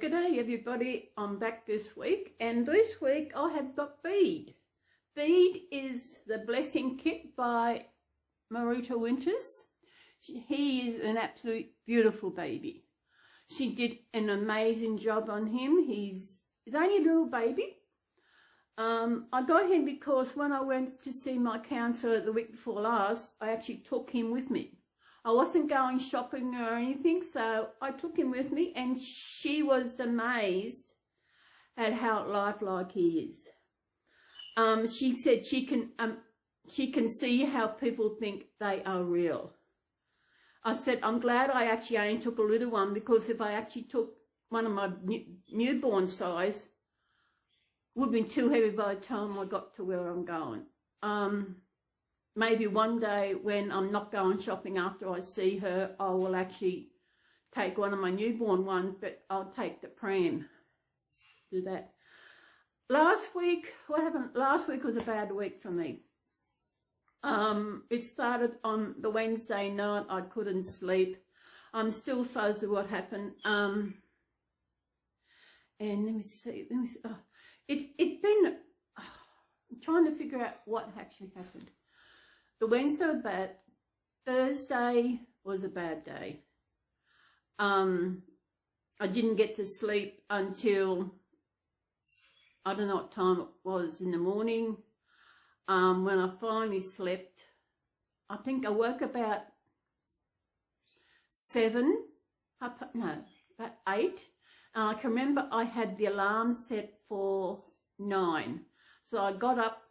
g'day everybody, I'm back this week, and this week I have got Feed. Feed is the Blessing Kit by Maruta Winters. He is an absolute beautiful baby. She did an amazing job on him. He's only a little baby. I got him because when I went to see my counsellor the week before last, I actually took him with me. I wasn't going shopping or anything, so I took him with me, and she was amazed at how lifelike he is. She said she can see how people think they are real. I said, I'm glad I actually only took a little one, because if I actually took one of my newborn size, it would have been too heavy by the time I got to where I'm going. Maybe one day when I'm not going shopping after I see her, I will actually take one of my newborn ones, but I'll take the pram. Do that. Last week, what happened? Last week was a bad week for me. It started on the Wednesday night. I couldn't sleep. I'm still fuzzy what happened. And let me see. Oh, it's been I'm trying to figure out what actually happened. The Wednesday was bad. Thursday was a bad day. I didn't get to sleep until, I don't know what time it was in the morning. When I finally slept, I think I woke about 7, about 8. And I can remember I had the alarm set for 9. So I got up,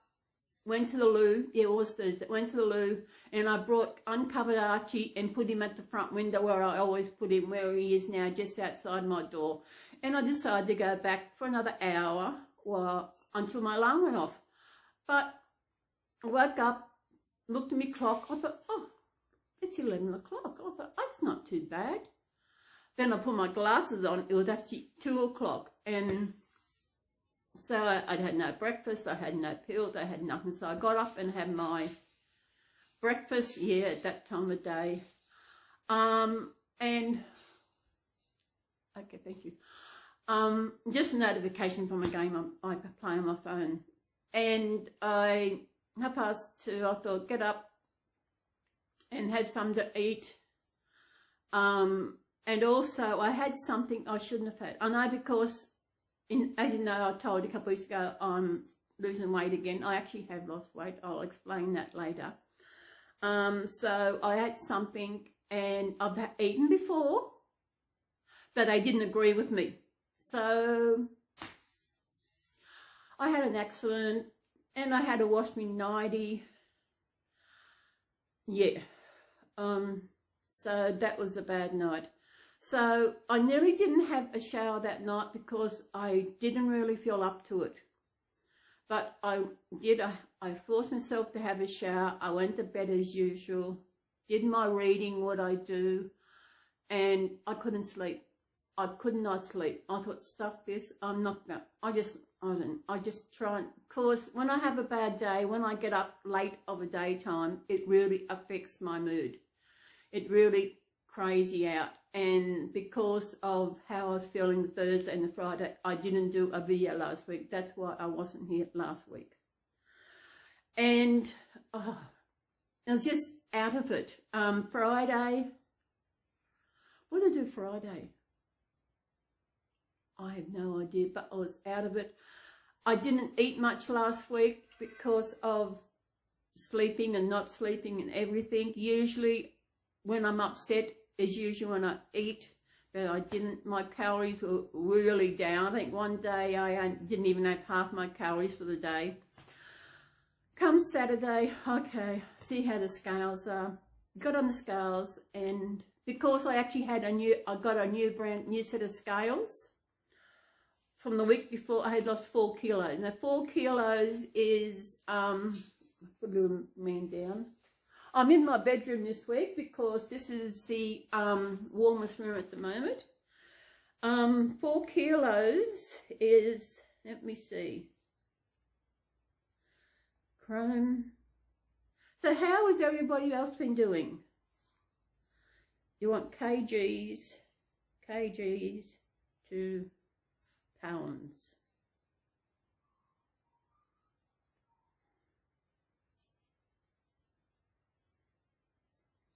went to the loo, yeah, it was Thursday, went to the loo, and I uncovered Archie and put him at the front window where I always put him, where he is now, just outside my door. And I decided to go back for another hour until my alarm went off. But I woke up, looked at my clock, I thought, oh, it's 11 o'clock. I thought, that's not too bad. Then I put my glasses on, it was actually 2 o'clock, and so I had no breakfast, I had no pills, I had nothing. So I got up and had my breakfast, yeah, at that time of day. And, okay, thank you. Just a notification from a game I play on my phone. And I, 2:30, I thought, get up and have something to eat. And also I had something I shouldn't have had. I know, because as you know, I told you a couple of weeks ago, I'm losing weight again. I actually have lost weight. I'll explain that later. So I had something, and I've eaten before, but they didn't agree with me. So I had an accident, and I had to wash me nightie. Yeah. So that was a bad night. So I nearly didn't have a shower that night because I didn't really feel up to it. But I did. I forced myself to have a shower. I went to bed as usual, did my reading, what I do, and I couldn't sleep. I could not sleep. I thought, stuff this, I'm not going to, I just try, because when I have a bad day, when I get up late of a daytime, it really affects my mood. It really crazy out. And because of how I was feeling the Thursday and the Friday, I didn't do a video last week. That's why I wasn't here last week. And I was just out of it. Friday, what did I do Friday? I have no idea, but I was out of it. I didn't eat much last week because of sleeping and not sleeping and everything. Usually when I'm upset is usually when I eat, but I didn't. My calories were really down. I think one day I didn't even have half my calories for the day. Come Saturday, okay, see how the scales are. Got on the scales, and because I actually had I got a new set of scales. From the week before, I had lost 4 kilos. Now 4 kilos is, put the little man down. I'm in my bedroom this week because this is the warmest room at the moment. 4 kilos is, let me see, Chrome. So how has everybody else been doing? You want kgs to pounds.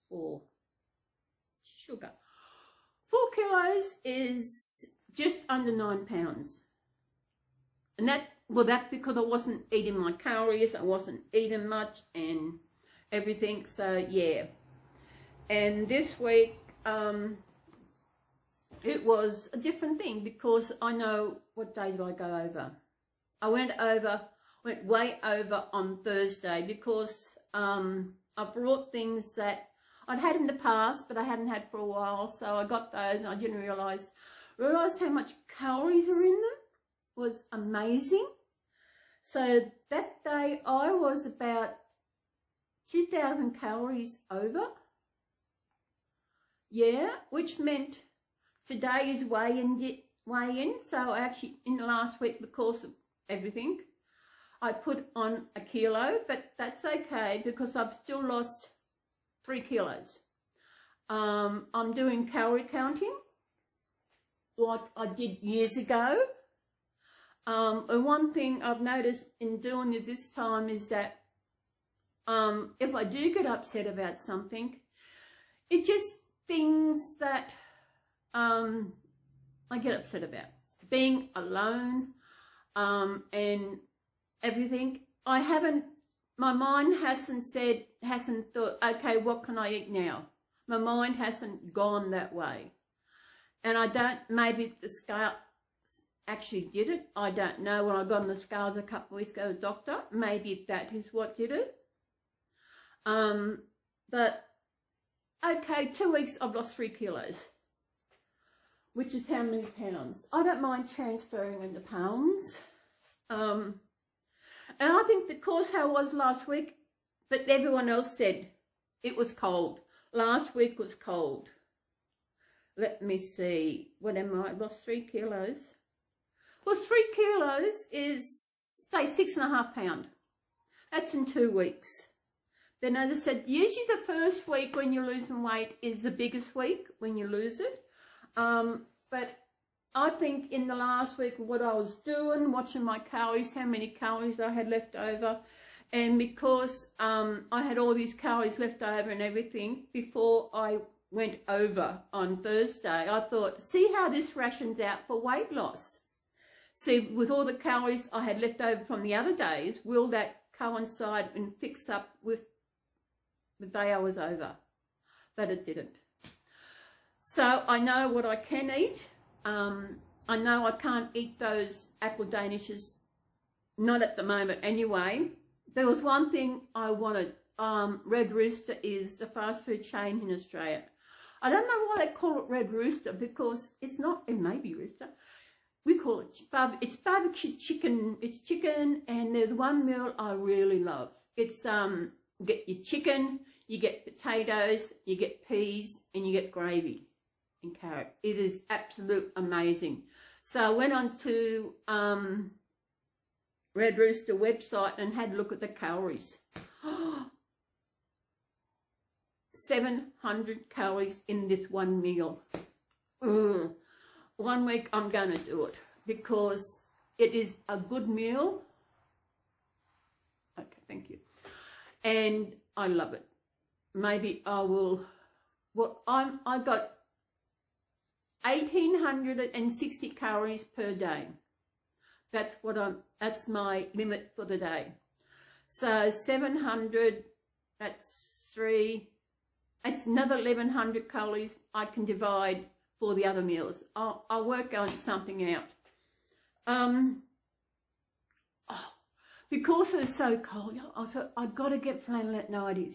For sugar. 4 kilos is just under 9 pounds. And that's because I wasn't eating my calories, I wasn't eating much and everything, so yeah. And this week, it was a different thing because I know what day did I go over. I went way over on Thursday because I brought things that I'd had in the past but I hadn't had for a while, so I got those and I didn't realise how much calories are in them. It was amazing. So that day I was about 2,000 calories over. Yeah, which meant today's weigh-in. So actually in the last week, because of everything, I put on a kilo, but that's okay because I've still lost 3 kilos. I'm doing calorie counting like I did years ago. And one thing I've noticed in doing this time is that if I do get upset about something, it just things that I get upset about. Being alone and everything. My mind hasn't thought, okay, what can I eat now? My mind hasn't gone that way. And I don't, maybe the scale actually did it. I don't know. When I got on the scales a couple of weeks ago, the doctor, maybe that is what did it. But okay, 2 weeks I've lost 3 kilos, which is how many pounds? I don't mind transferring into pounds. And I think because how I was last week, but everyone else said it was cold. Last week was cold. Let me see. What am I? Lost 3 kilos. Well, 3 kilos is, say, 6.5 pounds. That's in 2 weeks. Then as I said, usually the first week when you're losing weight is the biggest week when you lose it. But I think in the last week what I was doing, watching my calories, how many calories I had left over, and because I had all these calories left over and everything, before I went over on Thursday, I thought, see how this rations out for weight loss. See, with all the calories I had left over from the other days, will that coincide and fix up with the day I was over? But it didn't. So I know what I can eat. I know I can't eat those apple danishes, not at the moment anyway. There was one thing I wanted. Red Rooster is the fast food chain in Australia. I don't know why they call it Red Rooster, because it's not, it may be Rooster. We call it, it's barbecue chicken. It's chicken, and there's one meal I really love. It's, you get your chicken, you get potatoes, you get peas, and you get gravy and carrot. It is absolute amazing. So I went on to Red Rooster website and had a look at the calories. 700 calories in this one meal. Ugh. 1 week I'm going to do it because it is a good meal. Okay, thank you. And I love it. Maybe I will, well, I got 1,860 calories per day. That's my limit for the day. So 700, it's another 1,100 calories I can divide for the other meals. I'll work on something out. Because it's so cold, I thought I've got to get flannelette nighties.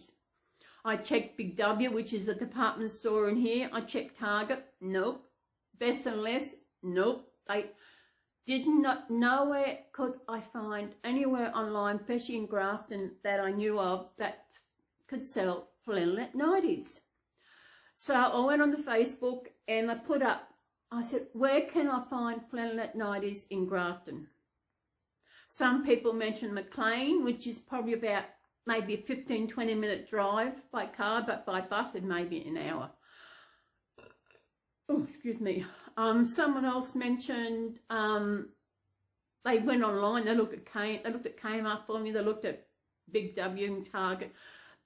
I checked Big W, which is a department store in here. I checked Target. Nope. Best and Less. Nope. They did not, nowhere could I find anywhere online, especially in Grafton, that I knew of that could sell flannelette nighties. So I went on to Facebook and I put up, I said, where can I find flannelette nighties in Grafton? Some people mentioned McLean, which is probably about maybe a 15-20 minute drive by car, but by bus it may be an hour. Oh, excuse me. Someone else mentioned they went online, they looked at Kmart for me, they looked at Big W and Target.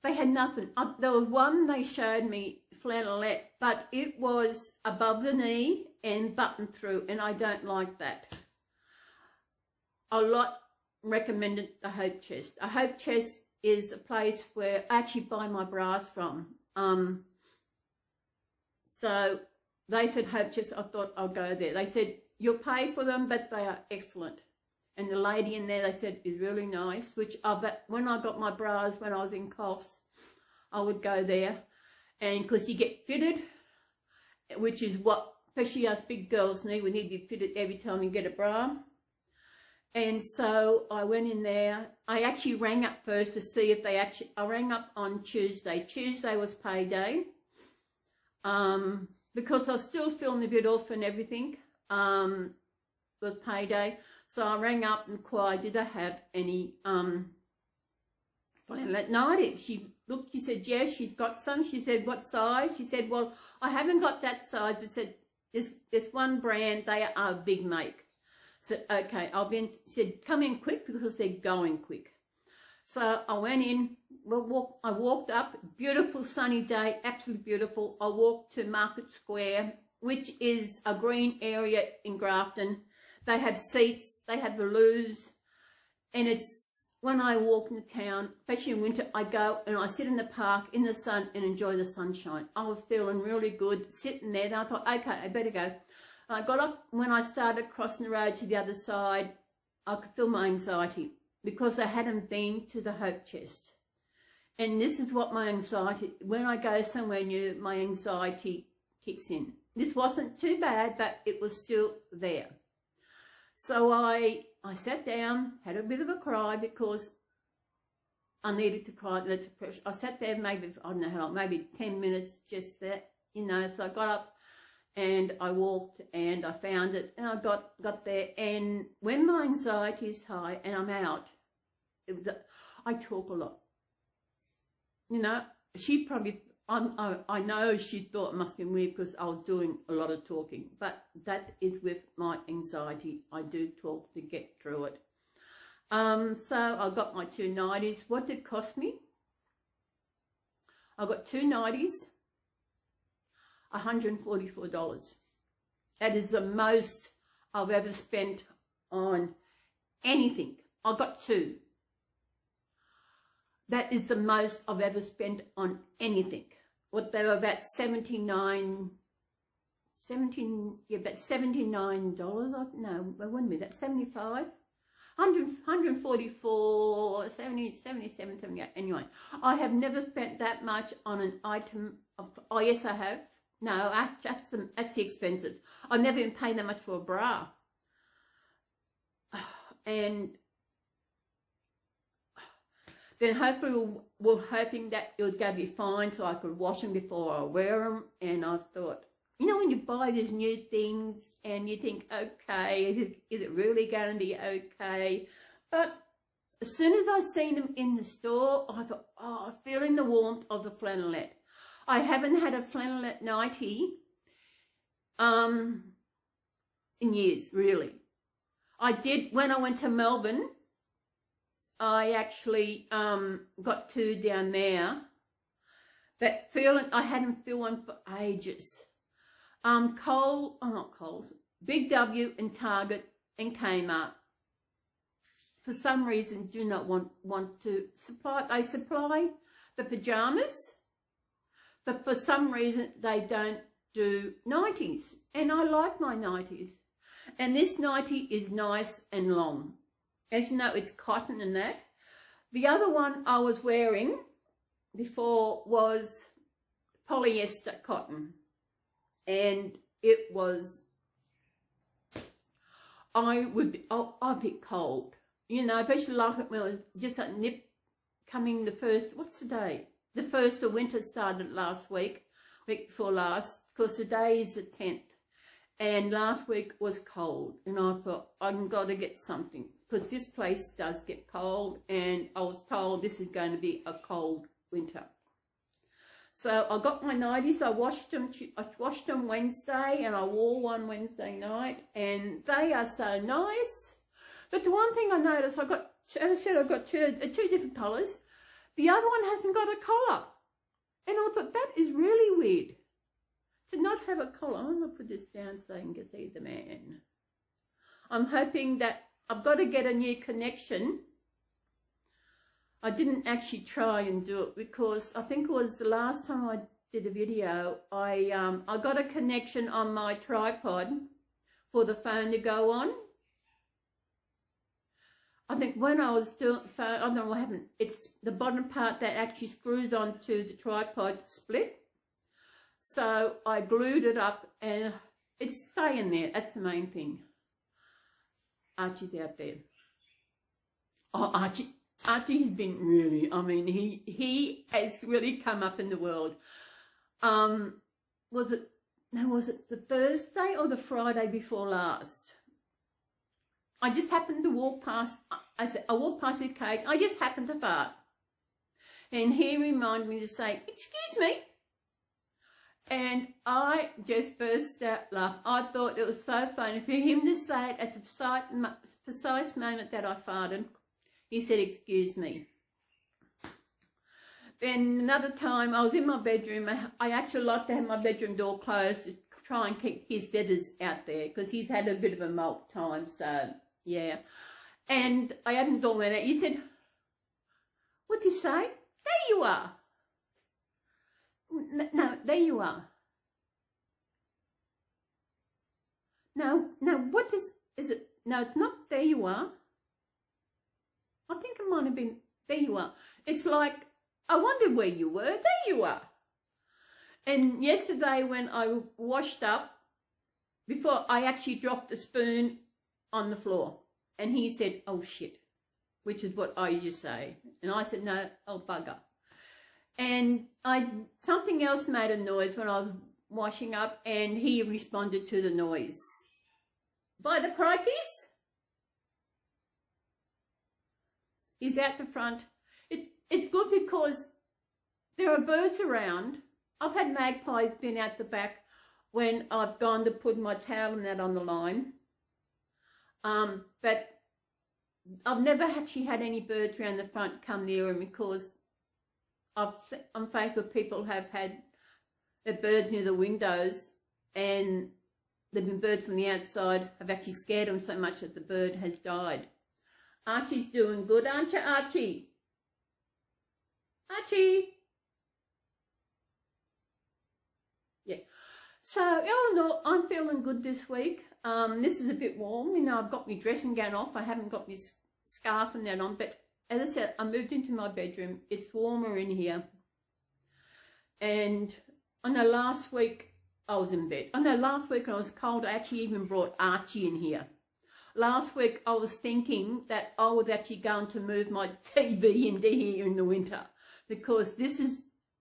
They had nothing. There was one they showed me, flannelette, but it was above the knee and buttoned through, and I don't like that. A lot recommended the Hope Chest. A Hope Chest is a place where I actually buy my bras from. So they said Hope Chest, I thought I'll go there. They said, you'll pay for them, but they are excellent. And the lady in there, they said, is really nice, which when I got my bras, when I was in coughs, I would go there. And because you get fitted, which is what, especially us big girls need, we need to be fitted every time you get a bra. And so I went in there. I actually rang up first to see if I rang up on Tuesday. Tuesday was payday. Because I was still feeling a bit off and everything. It was payday. So I rang up and inquired, did I have any flannelette nighties? She looked, she said, yes, she's got some. She said, what size? She said, well, I haven't got that size, but said, there's one brand, they are a big make. So, okay, I'll be in, said, come in quick because they're going quick. So I went in, I walked up, beautiful sunny day, absolutely beautiful. I walked to Market Square, which is a green area in Grafton. They have seats, they have the loos, and it's, when I walk into town, especially in winter, I go and I sit in the park in the sun and enjoy the sunshine. I was feeling really good sitting there, and I thought, okay, I better go. I got up, when I started crossing the road to the other side, I could feel my anxiety because I hadn't been to the Hope Chest. And this is what my anxiety, when I go somewhere new, my anxiety kicks in. This wasn't too bad, but it was still there. So I sat down, had a bit of a cry because I needed to cry. I sat there maybe, I don't know how long, maybe 10 minutes, just that, you know. So I got up and I walked and I found it and I got there. And when my anxiety is high and I'm out, I talk a lot. You know, she probably, I know she thought it must be weird because I was doing a lot of talking, but that is with my anxiety. I do talk to get through it. So I got my two nighties. What did it cost me? I got two nighties, $144. That is the most I've ever spent on anything. I got two. That is the most I've ever spent on anything. What they were about about $79, no, wait a minute, that's 75, 144, 70, 77, 78, anyway. I have never spent that much on an item of, oh yes I have. No, that's the expensive. I've never even paid that much for a bra. And then hopefully we're hoping that it was going to be fine so I could wash them before I wear them. And I thought, you know, when you buy these new things and you think, okay, is it really going to be okay? But as soon as I seen them in the store, I thought, oh, feeling the warmth of the flannelette. I haven't had a flannelette nightie in years, really. I did, when I went to Melbourne, I actually got two down there, but I hadn't felt one for ages. Big W and Target and Kmart, for some reason, do not want to supply. They supply the pajamas, but for some reason they don't do nighties, and I like my nighties. And this nightie is nice and long. As you know, it's cotton and that. The other one I was wearing before was polyester cotton. And it was, I'd be cold. You know, especially like it when it was just a nip coming the first, what's today? The first of winter started last week before last, because today is the 10th. And last week was cold, and I thought, I've got to get something, because this place does get cold, and I was told this is going to be a cold winter. So I got my nighties, I washed them Wednesday, and I wore one Wednesday night, and they are so nice. But the one thing I noticed, as I said, I've got two different colours. The other one hasn't got a collar. And I thought, that is really weird. To not have a collar. I'm going to put this down so you can see the man. I'm hoping that I've got to get a new connection. I didn't actually try and do it because I think it was the last time I did a video, I got a connection on my tripod for the phone to go on. I think when I was doing phone, I don't know what happened. It's the bottom part that actually screws onto the tripod split. So I glued it up and it's staying there. That's the main thing. Archie's out there. Oh, Archie has been really, I mean, he has really come up in the world. Was it the Thursday or the Friday before last? I just happened to walk past, I walked past his cage, I just happened to fart. And he reminded me to say, excuse me. And I just burst out laughing. I thought it was so funny for him to say it at the precise moment that I farted. He said, excuse me. Then another time, I was in my bedroom. I actually like to have my bedroom door closed to try and keep his feathers out there because he's had a bit of a molt time, so yeah. And I hadn't the door went out. He said, what'd you say? There you are. No, there you are. No, what is it? No, it's not there you are. I think it might have been there you are. It's like, I wondered where you were. There you are. And yesterday when I washed up, before I actually dropped the spoon on the floor. And he said, oh shit, which is what I usually say. And I said, no, oh bugger. And something else made a noise when I was washing up, and he responded to the noise. By the crikeys, he's out the front. It's good because there are birds around. I've had magpies been out the back when I've gone to put my towel and that on the line. But I've never actually had any birds around the front come near him because I'm faced with people who have had a bird near the windows and there've been birds on the outside have actually scared them so much that the bird has died. Archie's doing good, aren't you, Archie? Archie! Yeah. So, all in all, I'm feeling good this week. This is a bit warm. You know, I've got my dressing gown off. I haven't got my scarf and that on, but as I said, I moved into my bedroom. It's warmer in here. And I know last week I was in bed. I know last week when I was cold, I actually even brought Archie in here. Last week I was thinking that I was actually going to move my TV into here in the winter because this is,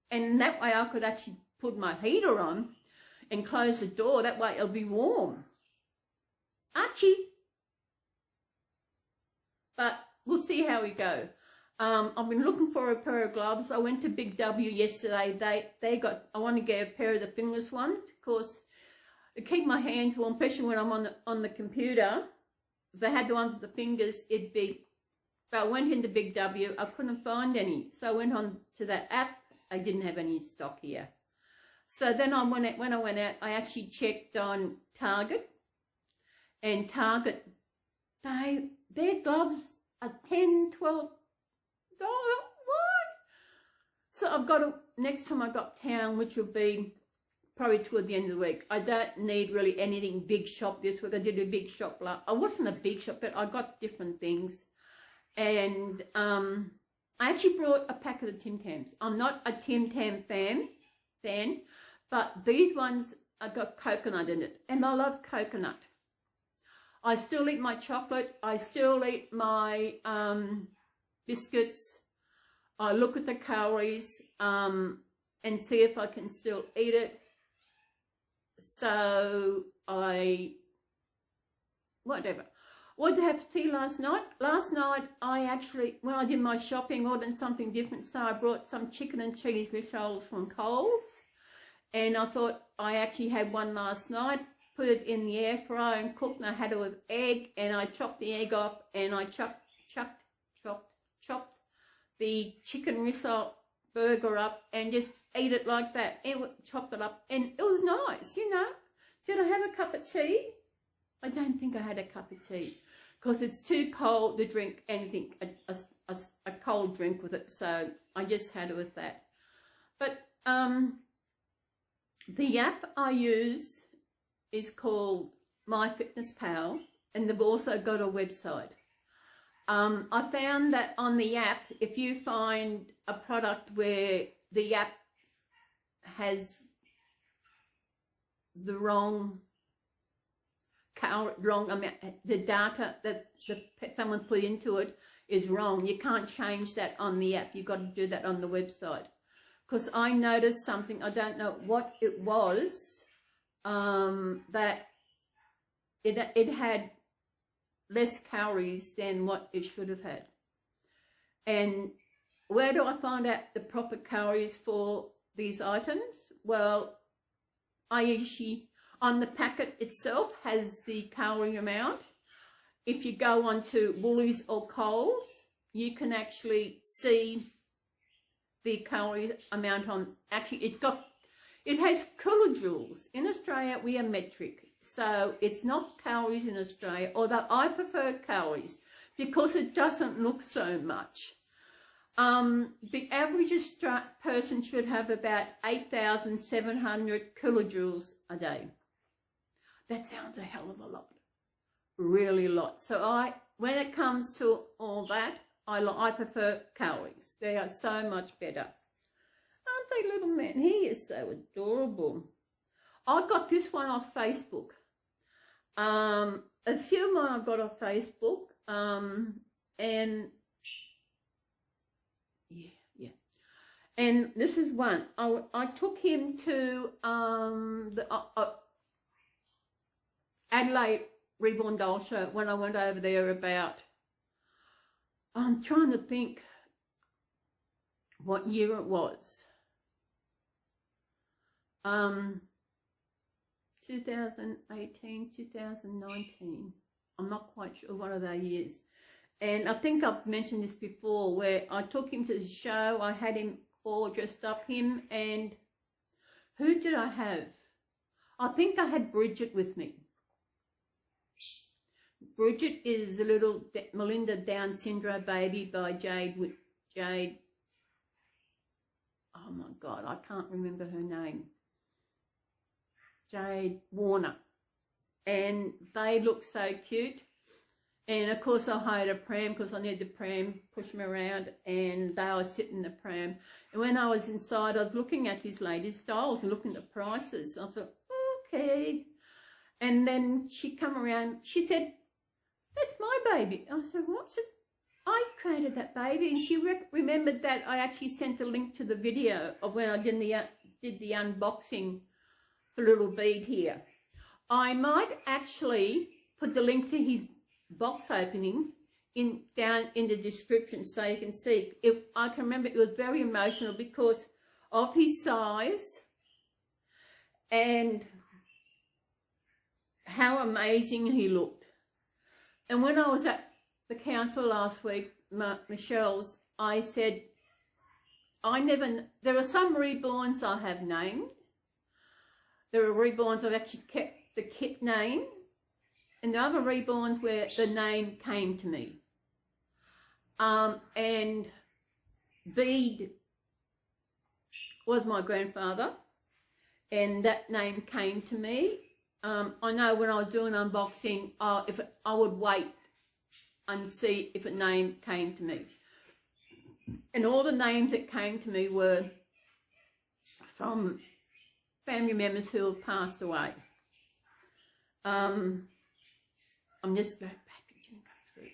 and that way I could actually put my heater on and close the door. That way it'll be warm. Archie. But we'll see how we go. I've been looking for a pair of gloves. I went to Big W yesterday. I want to get a pair of the fingerless ones because to keep my hands warm, especially when I'm on the computer. If I had the ones with the fingers, it'd be. But I went into Big W. I couldn't find any, so I went on to that app. I didn't have any stock here. So then when I went out, I actually checked on Target, and Target, their gloves are $10, $12. What? So I've got to, next time I got town, which will be probably toward the end of the week. I don't need really anything big shop this week. I did a big shop. I wasn't a big shop, but I got different things. And I actually brought a pack of the Tim Tams. I'm not a Tim Tam fan, but these ones, I got coconut in it. And I love coconut. I still eat my chocolate. I still eat my biscuits. I look at the calories and see if I can still eat it. So whatever. What did I have for tea last night? Last night I actually, when I did my shopping, ordered something different. So I brought some chicken and cheese rissoles from Coles. And I thought I actually had one last night. Put it in the air fryer and cooked, and I had it with egg, and I chopped the egg up, and I chopped the chicken rissole burger up, and just ate it like that, and chopped it up, and it was nice, you know. Did I have a cup of tea? I don't think I had a cup of tea, because it's too cold to drink anything, a cold drink with it, so I just had it with that. But the app I use is called MyFitnessPal, and they've also got a website. I found that on the app, if you find a product where the app has the wrong amount, the data that someone put into it is wrong, you can't change that on the app. You've got to do that on the website. Because I noticed something, I don't know what it was, that it had less calories than what it should have had. And where do I find out the proper calories for these items? Well, I usually, on the packet itself, has the calorie amount. If you go onto Woolies or Coles, you can actually see the calorie amount on, actually it has kilojoules. In Australia, we are metric. So it's not calories in Australia, although I prefer calories because it doesn't look so much. The average person should have about 8,700 kilojoules a day. That sounds a hell of a lot. Really a lot. So when it comes to all that, I prefer calories. They are so much better. Aren't they, little man? He is so adorable. I got this one off Facebook. A few of mine I've got off Facebook. And yeah. And this is one. I took him to the Adelaide Reborn doll show when I went over there about, I'm trying to think what year it was. 2018, 2019. I'm not quite sure what of those years. And I think I've mentioned this before, where I took him to the show. I had him all dressed up, him, and who did I have? I think I had Bridget with me. Bridget is a little Melinda Down syndrome baby by Jade. Oh my God, I can't remember her name. Jade Warner. And they look so cute. And of course I hired a pram because I needed the pram, push them around, and they were sitting in the pram. And when I was inside, I was looking at these ladies' dolls and looking at prices. I thought, okay. And then she come around, she said, "That's my baby." I said, "What's it?" I created that baby, and she remembered that I actually sent a link to the video of when I did the unboxing for little Bead here. I might actually put the link to his box opening down in the description so you can see. I can remember it was very emotional because of his size and how amazing he looked. And when I was at the council last week, Michelle's, I said, there are some reborns I have named. There are reborns I've actually kept the kit name. And the other reborns where the name came to me. And Bead was my grandfather, and that name came to me. I know when I was doing unboxing, I would wait and see if a name came to me. And all the names that came to me were from family members who have passed away. I'm just going back and go through.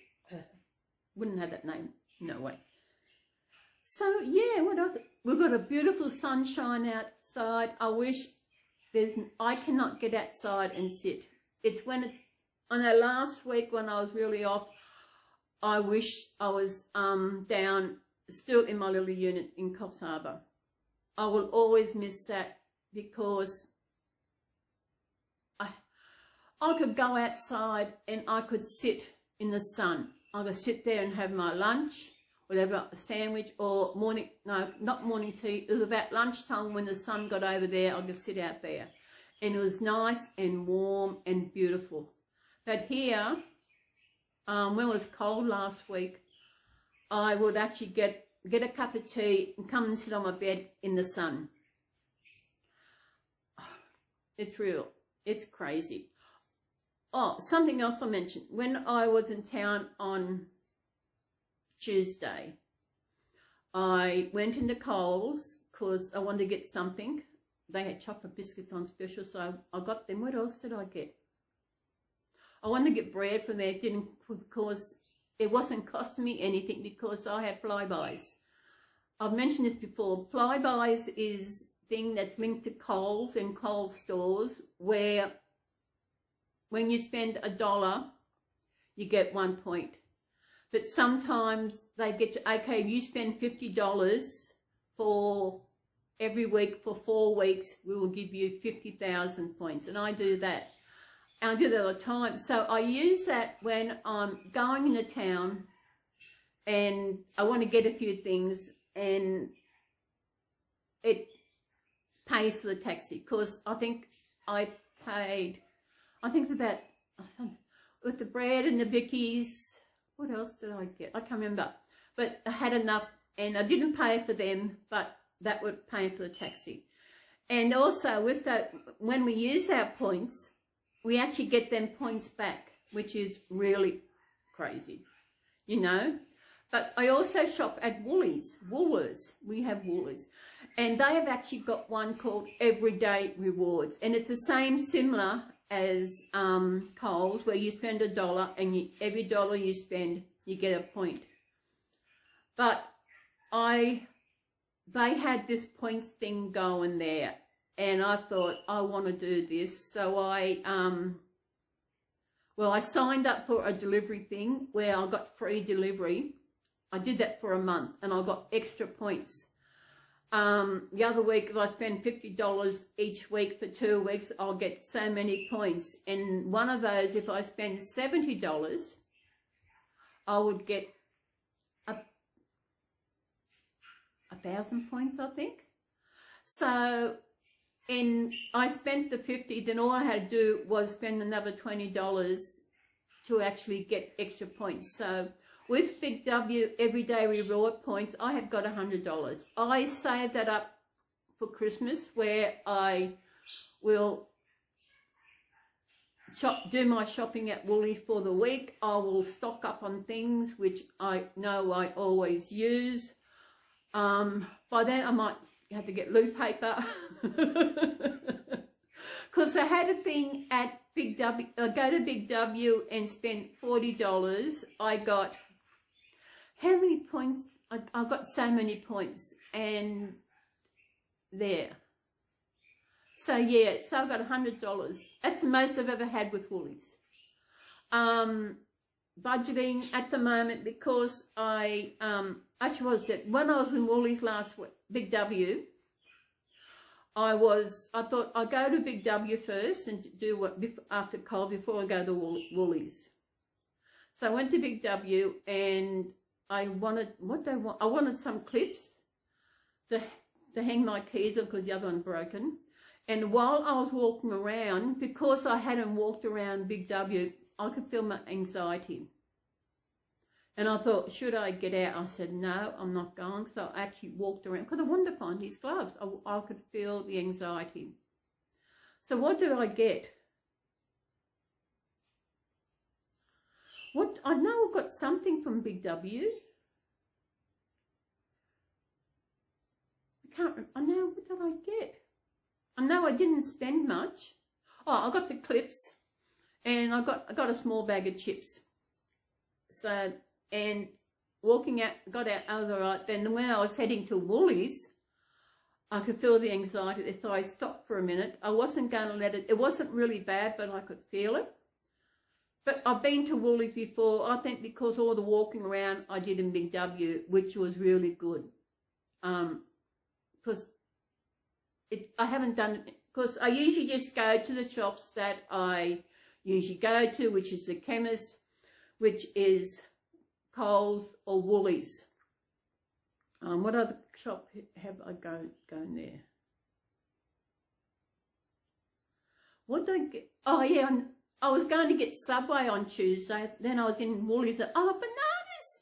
Wouldn't have that name, no way. So yeah, what else? We've got a beautiful sunshine outside. I wish I cannot get outside and sit. It's when it's I know last week when I was really off, I wish I was down still in my little unit in Coffs Harbour. I will always miss that because I could go outside and I could sit in the sun. I could sit there and have my lunch, whatever, a sandwich or morning, no, not morning tea. It was about lunchtime when the sun got over there. I could sit out there. And it was nice and warm and beautiful. But here, when it was cold last week, I would actually get a cup of tea and come and sit on my bed in the sun. It's real. It's crazy. Oh, something else I mentioned. When I was in town on Tuesday, I went into Coles because I wanted to get something. They had chocolate biscuits on special, so I got them. What else did I get? I wanted to get bread from there, didn't, because it wasn't costing me anything because I had flybys. I've mentioned this before. Flybys is a thing that's linked to Coles and Coles stores where when you spend $1, you get 1 point. But sometimes they get to, okay, you spend $50 for every week for 4 weeks, we will give you 50,000 points. And I do that. And I do that all the time. So I use that when I'm going into town and I want to get a few things and it pays for the taxi. Because I think I paid, I think it's about, with the bread and the bickies, what else did I get? I can't remember. But I had enough and I didn't pay for them, but that would pay for the taxi. And also with that, when we use our points, we actually get them points back, which is really crazy, you know. But I also shop at Woolworths. We have Woolworths. And they have actually got one called Everyday Rewards. And it's the same, similar as Coles, where you spend $1 and every dollar you spend, you get a point. But they had this points thing going there, and I thought, I want to do this. So I signed up for a delivery thing where I got free delivery. I did that for a month, and I got extra points. The other week, if I spend $50 each week for 2 weeks, I'll get so many points. And one of those, if I spend $70, I would get 1,000 points, I think. So, I spent the 50, then all I had to do was spend another $20 to actually get extra points. So, with Big W Everyday Reward points, I have got $100. I saved that up for Christmas, where I will do my shopping at Woolies for the week. I will stock up on things which I know I always use. By then I might have to get loo paper because I had a thing at Big W. I go to Big W and spend $40. I got, how many points? I got so many points, and there. So yeah, so I've got $100. That's the most I've ever had with Woolies. Budgeting at the moment because I actually was that when I was in Woolies last week, Big W, I thought I'd go to Big W first and do what after Coles before I go to Woolies. So I went to Big W and I wanted I wanted some clips to hang my keys on because the other one broken. And while I was walking around, because I hadn't walked around Big W, I could feel my anxiety. And I thought, should I get out? I said, no, I'm not going. So I actually walked around because I wanted to find these gloves. I could feel the anxiety. So what did I get? I know I got something from Big W. I know, what did I get? I know I didn't spend much. Oh, I got the clips and I got a small bag of chips. So, and walking out, got out, I was all right. Then when I was heading to Woolies, I could feel the anxiety. So I stopped for a minute. I wasn't going to let it wasn't really bad, but I could feel it. But I've been to Woolies before, I think because all the walking around I did in Big W, which was really good. Because I haven't done it, because I usually just go to the shops that I usually go to, which is the chemist, which is Coles or Woolies. What other shop have I gone there? What did I get? Oh yeah, I was going to get Subway on Tuesday. Then I was in Woolies. Oh, bananas!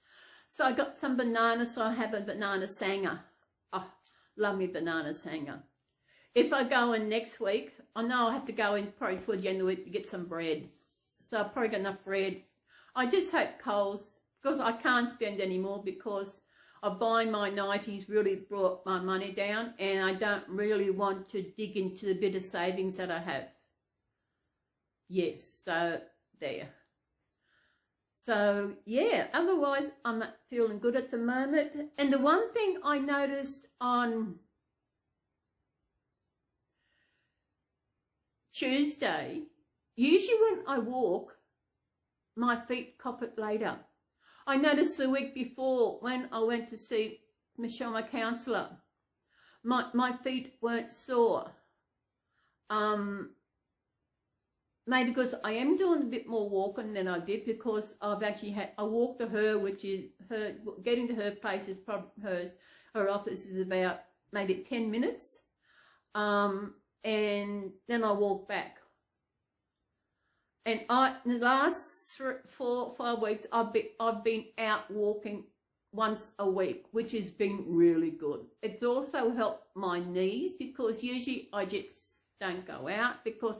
So I got some bananas. So I have a banana sanger. Oh, love me banana sanger. If I go in next week, I know I'll have to go in probably towards the end of the week to get some bread. So I've probably got enough bread. I just hope Coles, because I can't spend any more because of buying my 90s really brought my money down, and I don't really want to dig into the bit of savings that I have. Yes, so there. So yeah, otherwise I'm not feeling good at the moment. And the one thing I noticed on Tuesday, usually when I walk, my feet cop it later. I noticed the week before when I went to see Michelle, my counsellor, my feet weren't sore. Maybe because I am doing a bit more walking than I did, because I've actually I walked to her, which is her, getting to her place is probably her office is about maybe 10 minutes. And then I walk back. And in the last 4 or 5 weeks, I've been out walking once a week, which has been really good. It's also helped my knees, because usually I just don't go out, because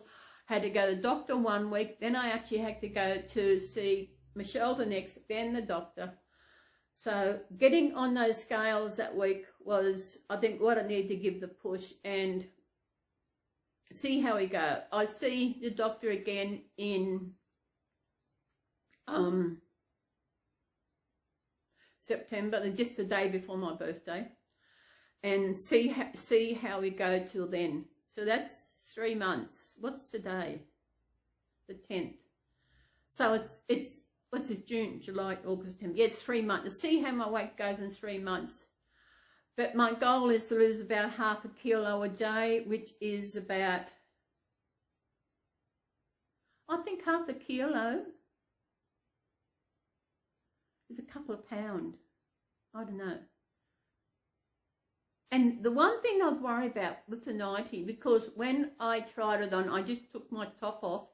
I had to go to the doctor 1 week, then I actually had to go to see Michelle the next, then the doctor. So getting on those scales that week was, I think, what I needed to give the push and see how we go. I see the doctor again in September, just the day before my birthday, and see how we go till then. So that's 3 months. What's today? The 10th. So it's what's it? June, July, August, September. Yeah, it's 3 months. To see how my weight goes in 3 months. But my goal is to lose about ½ kilo a day, which is about, I think ½ kilo is a couple of pounds. I don't know. And the one thing I was worried about with the 90, because when I tried it on, I just took my top off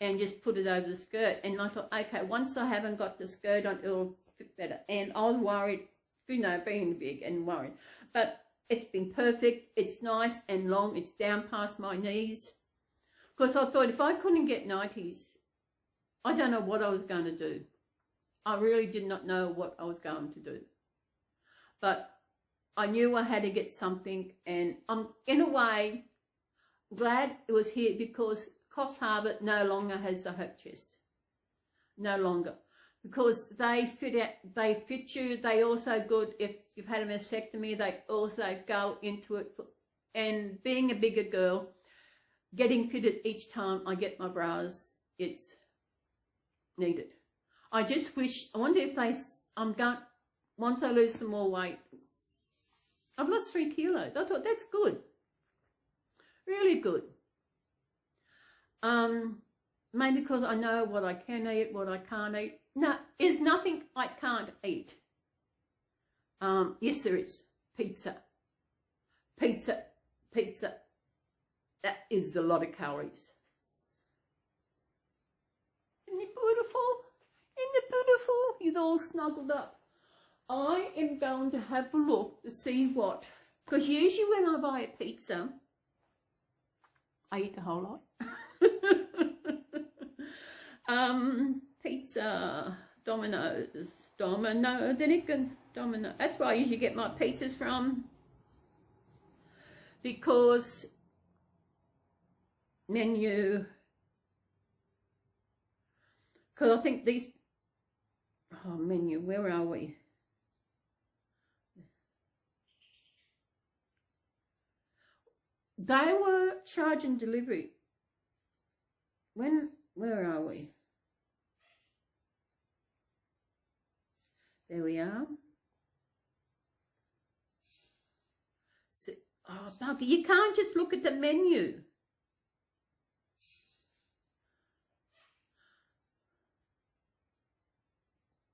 and just put it over the skirt. And I thought, okay, once I haven't got the skirt on, it'll fit better. And I was worried, you know, being big and worried. But it's been perfect. It's nice and long. It's down past my knees. Because I thought if I couldn't get 90s, I don't know what I was going to do. I really did not know what I was going to do. But I knew I had to get something, and I'm in a way glad it was here, because Coffs Harbour no longer has the hope chest. No longer. Because they fit you. They also good if you've had a mastectomy, they also go into it. And being a bigger girl, getting fitted each time I get my bras, it's needed. I just wish, I wonder if once I lose some more weight, I've lost 3 kilos. I thought that's good. Really good. Maybe because I know what I can eat, what I can't eat. No, there's nothing I can't eat. Yes, there is. Pizza. Pizza. Pizza. That is a lot of calories. Isn't it beautiful? Isn't it beautiful? You're all snuggled up. I am going to have a look to see what, because usually when I buy a pizza, I eat the whole lot. Pizza, Domino's, Domino. That's where I usually get my pizzas from, because menu, because I think these, menu, where are we? They were charging delivery. Where are we? There we are. So, oh, bugger, you can't just look at the menu.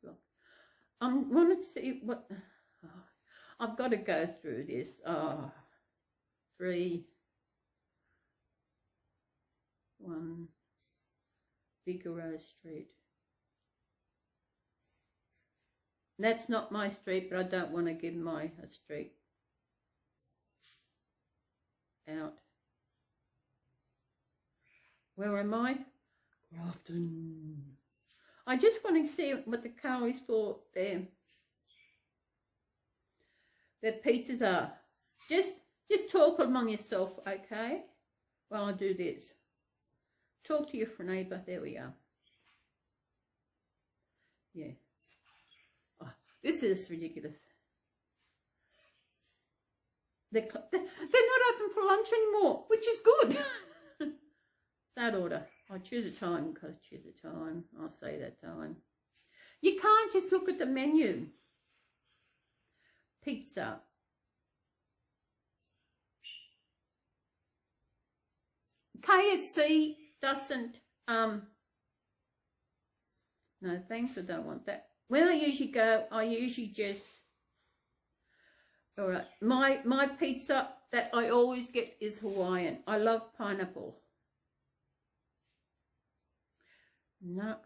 Look, I want to see what... Oh, I've got to go through this. Oh, 3, 1, Figaro Street. That's not my street, but I don't want to give my street out. Where am I? Grafton. I just want to see what the calories for their pizzas are. Just talk among yourself, okay? While I do this. Talk to your neighbour. There we are. Yeah. Oh, this is ridiculous. They're not open for lunch anymore, which is good. Sad order. I'll choose a time. Gotta choose a time. I'll say that time. You can't just look at the menu. Pizza. KFC doesn't, no thanks, I don't want that. When I usually go, I usually just, all right, my pizza that I always get is Hawaiian. I love pineapple. No.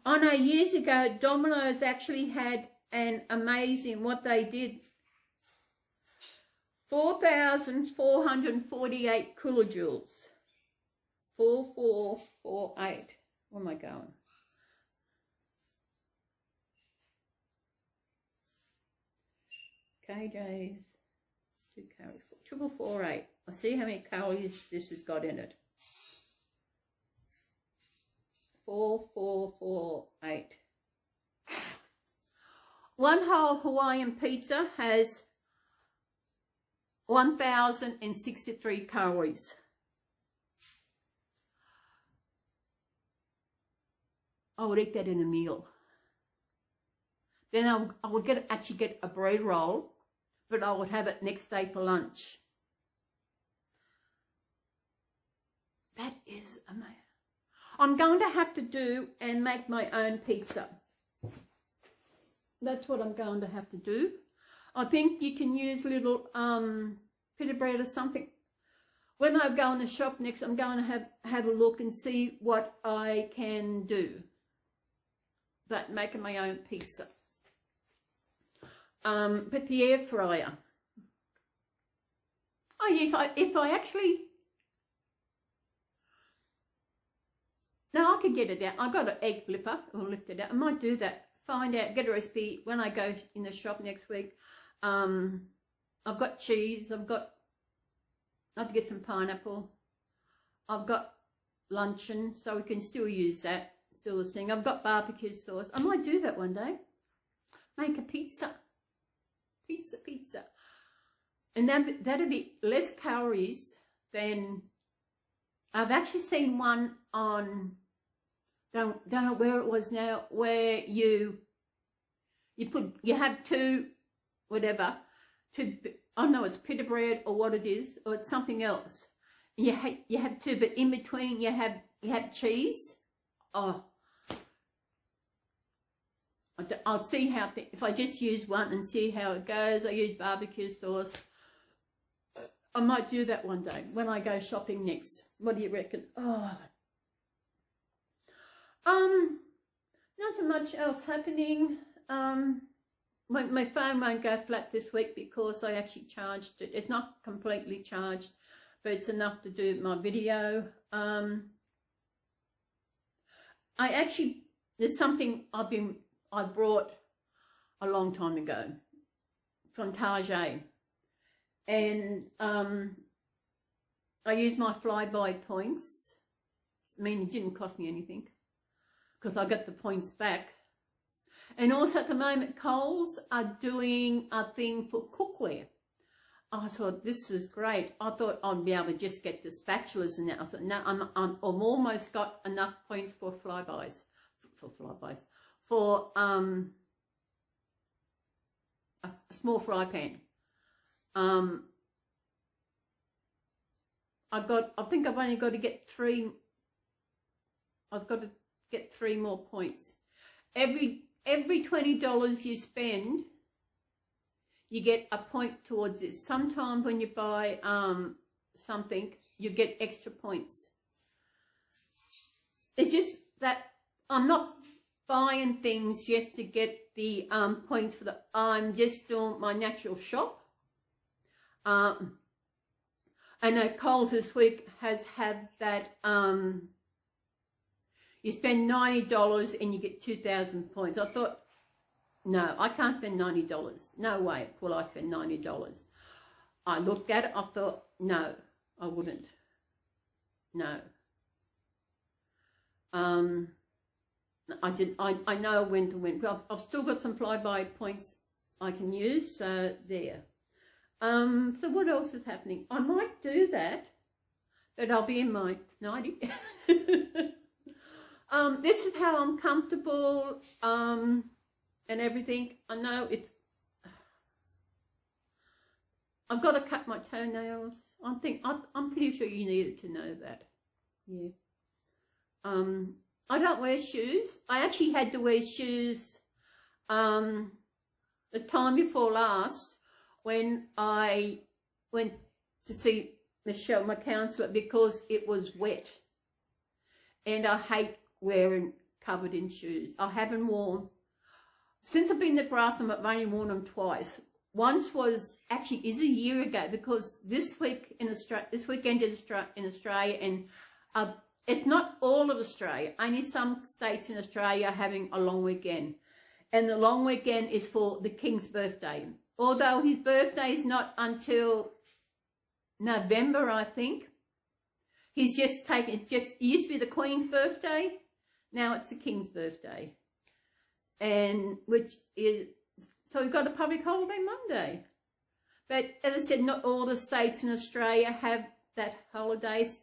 I know years ago, Domino's actually had an amazing, what they did, 4,448 kilojoules. 4448. Where am I going? KJ's 2 calories. 4448. I see how many calories this has got in it. 4448. One whole Hawaiian pizza has 1,063 calories. I would eat that in a meal. Then I would actually get a bread roll, but I would have it next day for lunch. That is amazing. I'm going to have to do and make my own pizza. That's what I'm going to have to do. I think you can use little pita bread or something. When I go in the shop next, I'm going to have a look and see what I can do. But making my own pizza. But the air fryer. Oh yeah, if I actually... No, I could get it out. I've got an egg flipper. I'll lift it out. I might do that. Find out, get a recipe when I go in the shop next week. I've got cheese. I have to get some pineapple. I've got luncheon, so we can still use that. Still the thing. I've got barbecue sauce. I might do that one day. Make a pizza. Pizza. And that'd be less calories than... I've actually seen one on... Don't know where it was now, where you have two, whatever, I don't know, it's pita bread or what it is, or it's something else. You have two, but in between you have cheese. Oh, I'll see how, if I just use one and see how it goes. I use barbecue sauce. I might do that one day when I go shopping next. What do you reckon? Oh. Nothing much else happening. My phone won't go flat this week because I actually charged it. It's not completely charged, but it's enough to do my video. There's something I brought a long time ago from Target, and I used my flyby points. I mean, it didn't cost me anything because I got the points back. And also at the moment, Coles are doing a thing for cookware. I thought this was great. I thought I'd be able to just get the spatulas and that. I thought, no, I've almost got enough points for flybys. For a small fry pan. I think I've only got to get 3. I've got to get 3 more points. Every $20 you spend, you get a point towards this. Sometimes when you buy something, you get extra points. It's just that I'm not buying things just to get the points for the. I'm just doing my natural shop. I know Coles this week has had that. You spend $90 and you get 2,000 points. I thought, no, I can't spend $90. No way will I spend $90. I looked at it. I thought, no, I wouldn't. No. I know when to win. I've still got some flyby points I can use, so there. So what else is happening? I might do that, but I'll be in my 90. This is how I'm comfortable, and everything. I know I've got to cut my toenails. I'm pretty sure you needed to know that. Yeah. I don't wear shoes. I actually had to wear shoes the time before last when I went to see Michelle, my counsellor, because it was wet. And I hate wearing covered in shoes. I haven't worn, since I've been to Grafton, I've only worn them twice. Once is a year ago, because this weekend in Australia, and it's not all of Australia, only some states in Australia are having a long weekend. And the long weekend is for the King's birthday. Although his birthday is not until November, I think. He's just taken, it used to be the Queen's birthday, now it's the King's birthday. And so we've got a public holiday Monday. But as I said, not all the states in Australia have that holidays.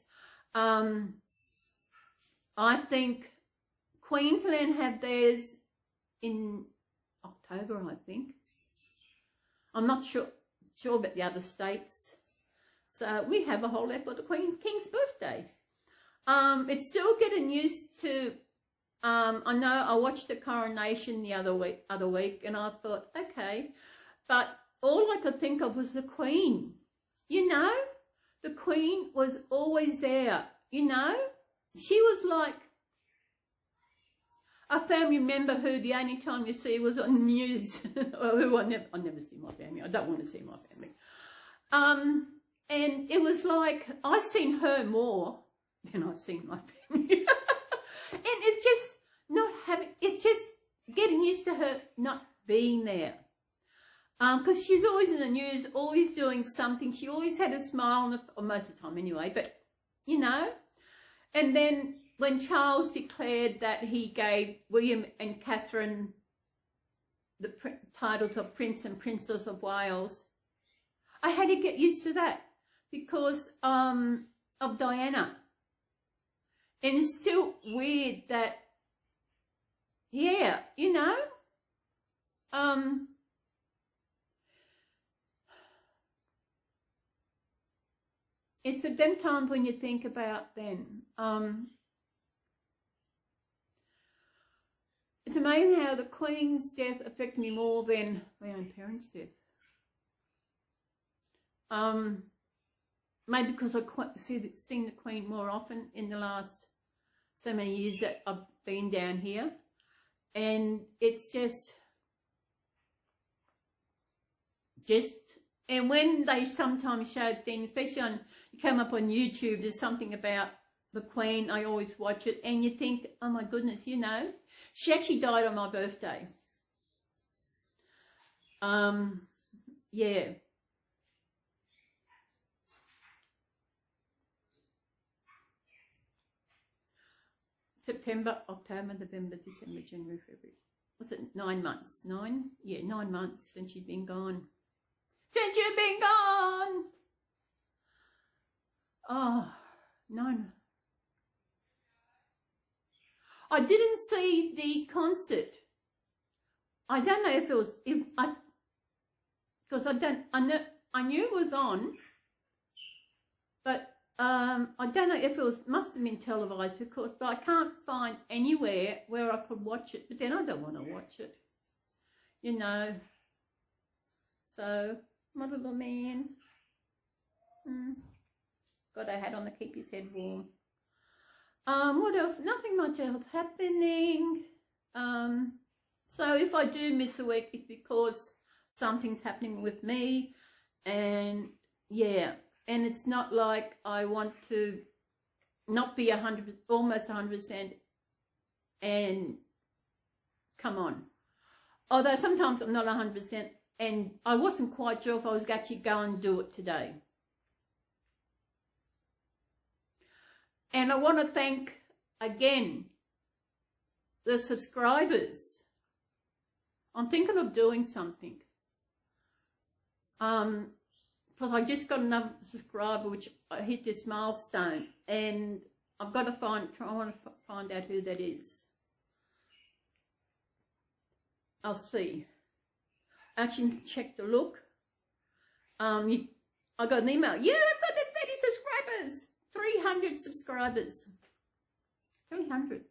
I think Queensland have theirs in October, I think. I'm not sure about the other states. So we have a holiday for the King's birthday. It's still getting used to. I know I watched the coronation the other week, and I thought, okay, but all I could think of was the Queen. You know, the Queen was always there. You know, she was like a family member who the only time you see was on news. Who I never see my family. I don't want to see my family. And it was like I seen her more than I seen my family. And it's just it's just getting used to her not being there. Because she's always in the news, always doing something. She always had a smile on or most of the time anyway, but you know. And then when Charles declared that he gave William and Catherine the titles of Prince and Princess of Wales, I had to get used to that because of Diana. And it's still weird that, yeah, you know, it's at them times when you think about then. It's amazing how the Queen's death affected me more than my own parents' death. Maybe because I've seen the Queen more often in the last so many years that I've been down here. And it's just, and when they sometimes showed things, especially on, you come up on YouTube, there's something about the Queen, I always watch it, and you think, oh my goodness, you know, she actually died on my birthday. Yeah. September, October, November, December, January, February. What's it, 9 months? 9? Yeah, 9 months since she's been gone. Since you've been gone! Oh, 9. I didn't see the concert. I don't know if it was, because I knew it was on, but I don't know if it must have been televised, but I can't find anywhere where I could watch it. But then I don't want to watch it, you know. So my little man, got a hat on to keep his head warm. What else? Nothing much else happening. So if I do miss a week, it's because something's happening with me, and yeah, and it's not like I want to not be almost 100%, and come on. Although sometimes I'm not 100%, and I wasn't quite sure if I was actually going to do it today. And I want to thank again the subscribers. I'm thinking of doing something. Because I just got another subscriber, which I hit this milestone, and I've got to I want to find out who that is. I'll see. Actually, check the look. I got an email. Yeah, I've got the 30 subscribers. 300 subscribers. 300.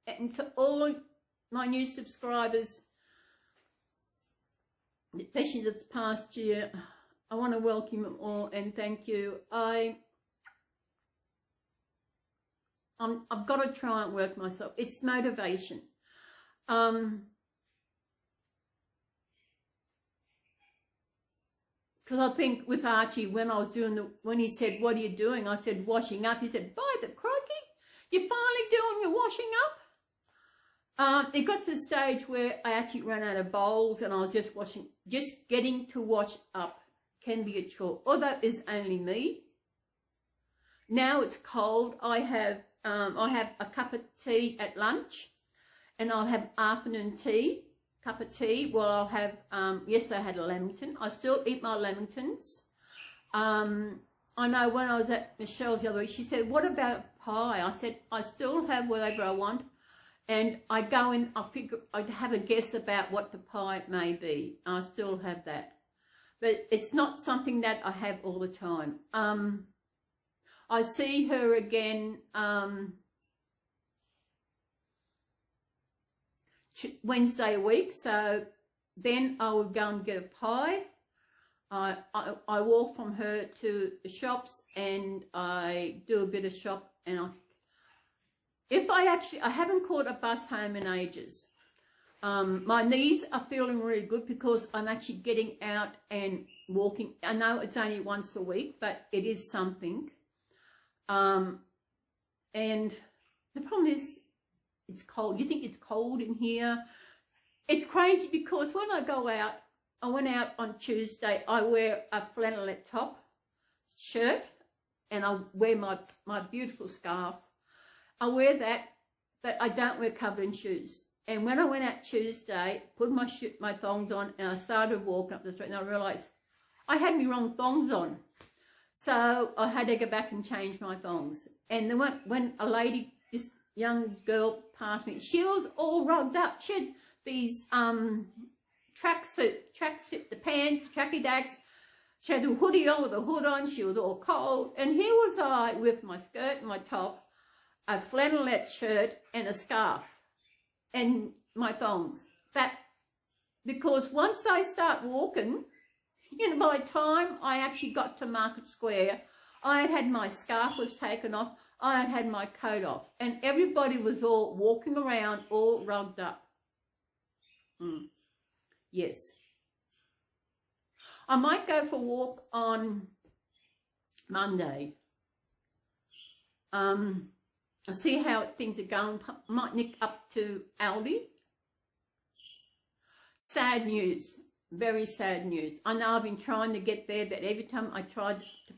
And to all my new subscribers, especially this past year, I want to welcome them all and thank you. I've got to try and work myself. It's motivation. Because I think with Archie, when I was when he said, "What are you doing?" I said, "Washing up." He said, "By the crikey, you're finally doing your washing up." It got to the stage where I actually ran out of bowls, and I was just washing. Just getting to wash up can be a chore, although it's only me. Now it's cold. I have a cup of tea at lunch, and I'll have afternoon tea. Cup of tea. Well, I'll have, yesterday I had a lamington. I still eat my lamingtons. I know when I was at Michelle's the other week, she said, "What about pie?" I said, "I still have whatever I want." And I go in, I'd have a guess about what the pie may be. I still have that. But it's not something that I have all the time. I see her again, Wednesday a week, so then I would go and get a pie. I walk from her to the shops, and I do a bit of shop, and I haven't caught a bus home in ages. My knees are feeling really good because I'm actually getting out and walking. I know it's only once a week, but it is something. And the problem is, it's cold. You think it's cold in here? It's crazy because when I go out, I went out on Tuesday, I wear a flannelette top shirt, and I wear my beautiful scarf. I wear that, but I don't wear covered shoes. And when I went out Tuesday, put my thongs on, and I started walking up the street, and I realised I had my wrong thongs on. So I had to go back and change my thongs. And then when a lady, this young girl passed me, she was all rugged up. She had these tracksuit, the pants, tracky dacks. She had a hoodie on with a hood on. She was all cold. And here was I with my skirt and my top, a flannelette shirt and a scarf and my thongs. Because once I start walking, by the time I actually got to Market Square, I had my scarf was taken off, I had my coat off, and everybody was all walking around, all rugged up. Yes. I might go for a walk on Monday. I'll see how things are going. Might nick up to Aldi. Sad news. Very sad news. I know I've been trying to get there, but every time I tried to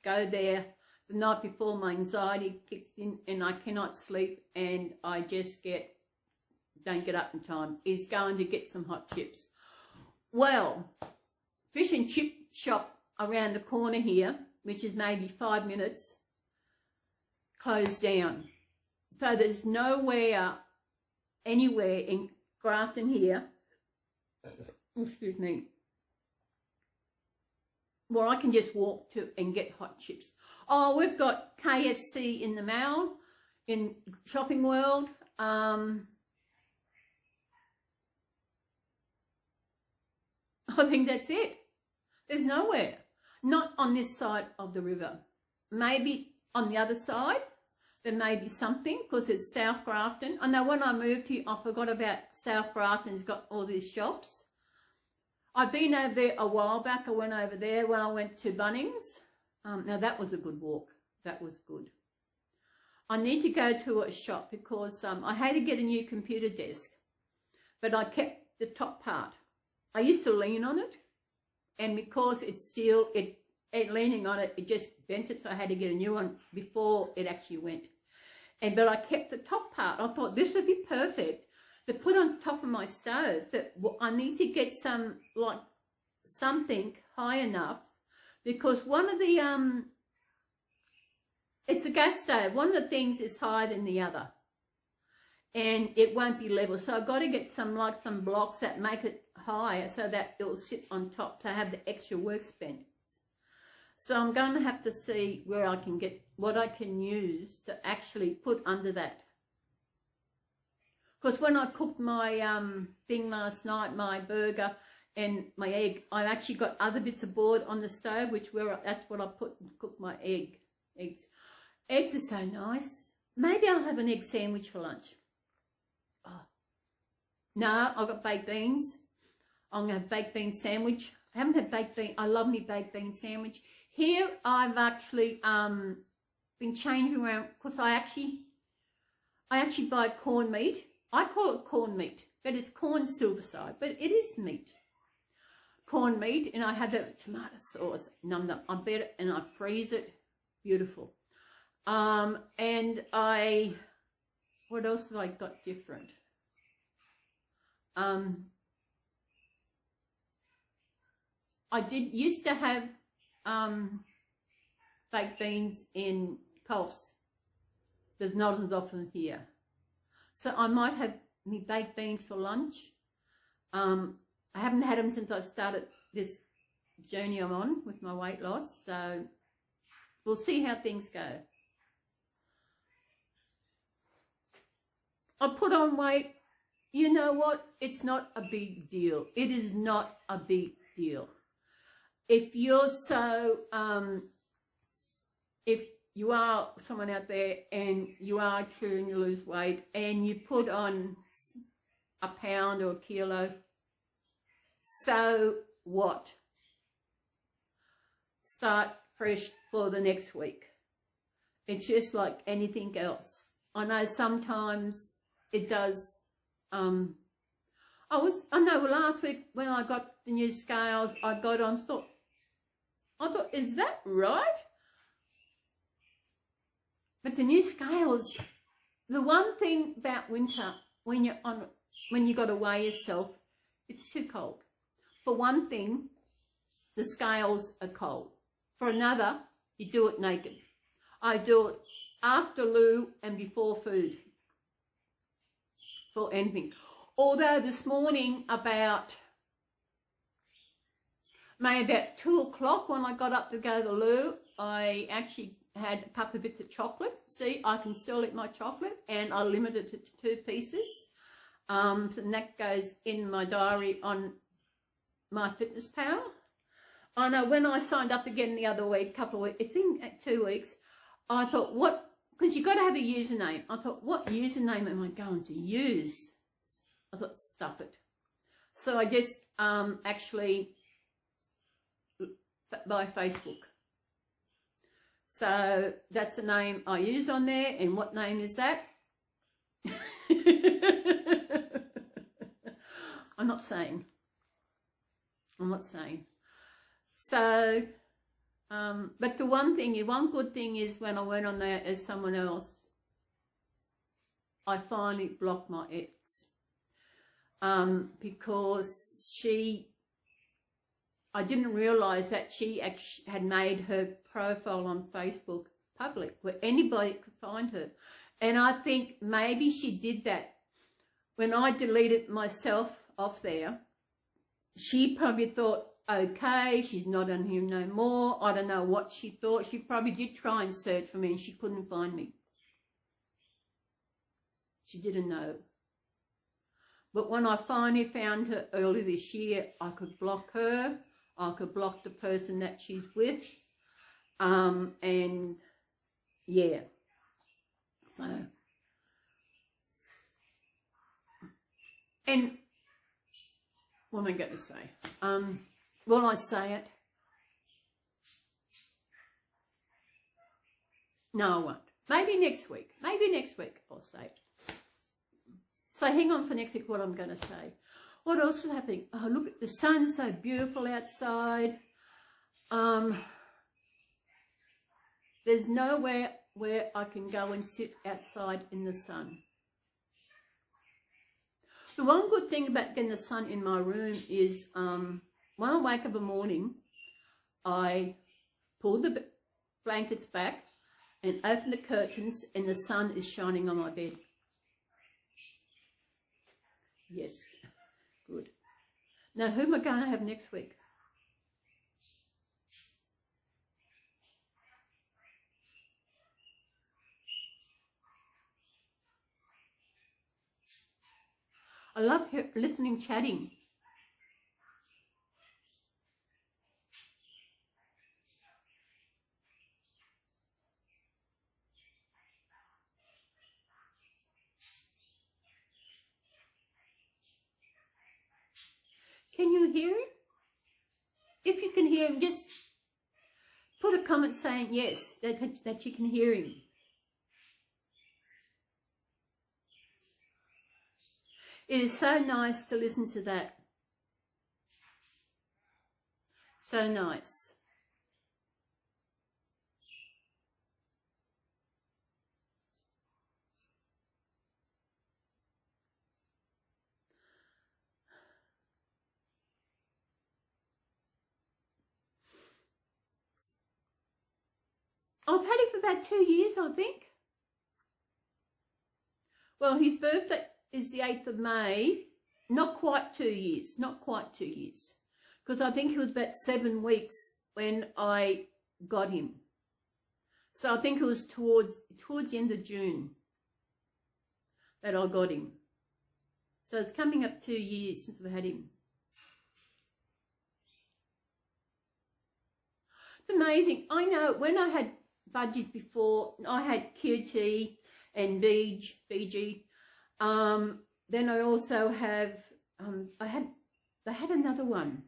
go there the night before, my anxiety kicks in and I cannot sleep, and I just don't get up in time. Is going to get some hot chips. Well, fish and chip shop around the corner here, which is maybe 5 minutes, closed down. So there's anywhere in Grafton here excuse me, where I can just walk to and get hot chips. Oh, we've got KFC in the mall, in Shopping World. I think that's it. There's nowhere. Not on this side of the river. Maybe on the other side, there may be something, because it's South Grafton. I know when I moved here, I forgot about South Grafton's got all these shops. I've been over there a while back. I went over there when I went to Bunnings. Now, that was a good walk. That was good. I need to go to a shop because I had to get a new computer desk, but I kept the top part. I used to lean on it, and because it's steel, leaning on it, it just bent it, so I had to get a new one before it actually went. But I kept the top part. I thought this would be perfect to put on top of my stove, but I need to get some, like, something high enough, because one of the, it's a gas stove. One of the things is higher than the other, and it won't be level. So I've got to get some blocks that make it higher so that it will sit on top to have the extra workspace. So I'm going to have to see where I can get, what I can use to actually put under that. Because when I cooked my thing last night, my burger and my egg, I actually got other bits of board on the stove, that's what I cooked my eggs. Eggs are so nice. Maybe I'll have an egg sandwich for lunch. Oh. No, I've got baked beans. I'm going to have baked bean sandwich. I haven't had baked bean. I love me baked bean sandwich. Here I've actually been changing around, because I actually buy corned meat. I call it corned meat, but it's corn silver side, but it is meat. Corned meat, and I have the tomato sauce, I bet it and I freeze it. Beautiful. And what else have I got different? I used to have baked beans in Coles. There's not as often here. So I might have me baked beans for lunch. I haven't had them since I started this journey I'm on with my weight loss. So we'll see how things go. I put on weight. You know what? It's not a big deal. It is not a big deal. If you're so, if you are someone out there and you are true and you lose weight and you put on a pound or a kilo, so what? Start fresh for the next week. It's just like anything else. I know sometimes it does. I know last week when I got the new scales, I got on, I thought, is that right? But the new scales, the one thing about winter, when you got to weigh yourself, it's too cold. For one thing, the scales are cold. For another, you do it naked. I do it after loo and before food. For anything. Although this morning about 2 o'clock when I got up to go to the loo, I actually had a couple of bits of chocolate. See, I can still eat my chocolate, and I limited it to 2 pieces. So that goes in my diary on my Fitness Pal. I know when I signed up again the other week, it's in 2 weeks, I thought, because you've got to have a username. I thought, what username am I going to use? I thought, stuff it. So I just actually by Facebook. So that's a name I use on there. And what name is that? I'm not saying. So, but the one good thing is when I went on there as someone else, I finally blocked my ex. Because I didn't realise that she actually had made her profile on Facebook public where anybody could find her. And I think maybe she did that when I deleted myself off there. she probably thought, okay, she's not on here no more. I don't know what she thought. She probably did try and search for me and she couldn't find me. She didn't know. But when I finally found her early this year, I could block her. I could block the person that she's with. And yeah. So. And what am I going to say? Will I say it? No, I won't. Maybe next week. Maybe next week I'll say it. So hang on for next week what I'm going to say. What else is happening? Oh, look, the sun's so beautiful outside. There's nowhere where I can go and sit outside in the sun. The one good thing about getting the sun in my room is when I wake up in the morning, I pull the blankets back and open the curtains and the sun is shining on my bed. Yes, good. Now, who am I going to have next week? I love listening, chatting. Can you hear him? If you can hear him, just put a comment saying yes, that you can hear him. It is so nice to listen to that. So nice. I've had him for about 2 years, I think. Well, his birthday is the 8th of May. Not quite 2 years. Not quite 2 years. Because I think he was about 7 weeks when I got him. So I think it was towards the end of June that I got him. So it's coming up 2 years since we've had him. It's amazing. I know when I had budgies before, I had QT and BG. Then I also have, I had another one.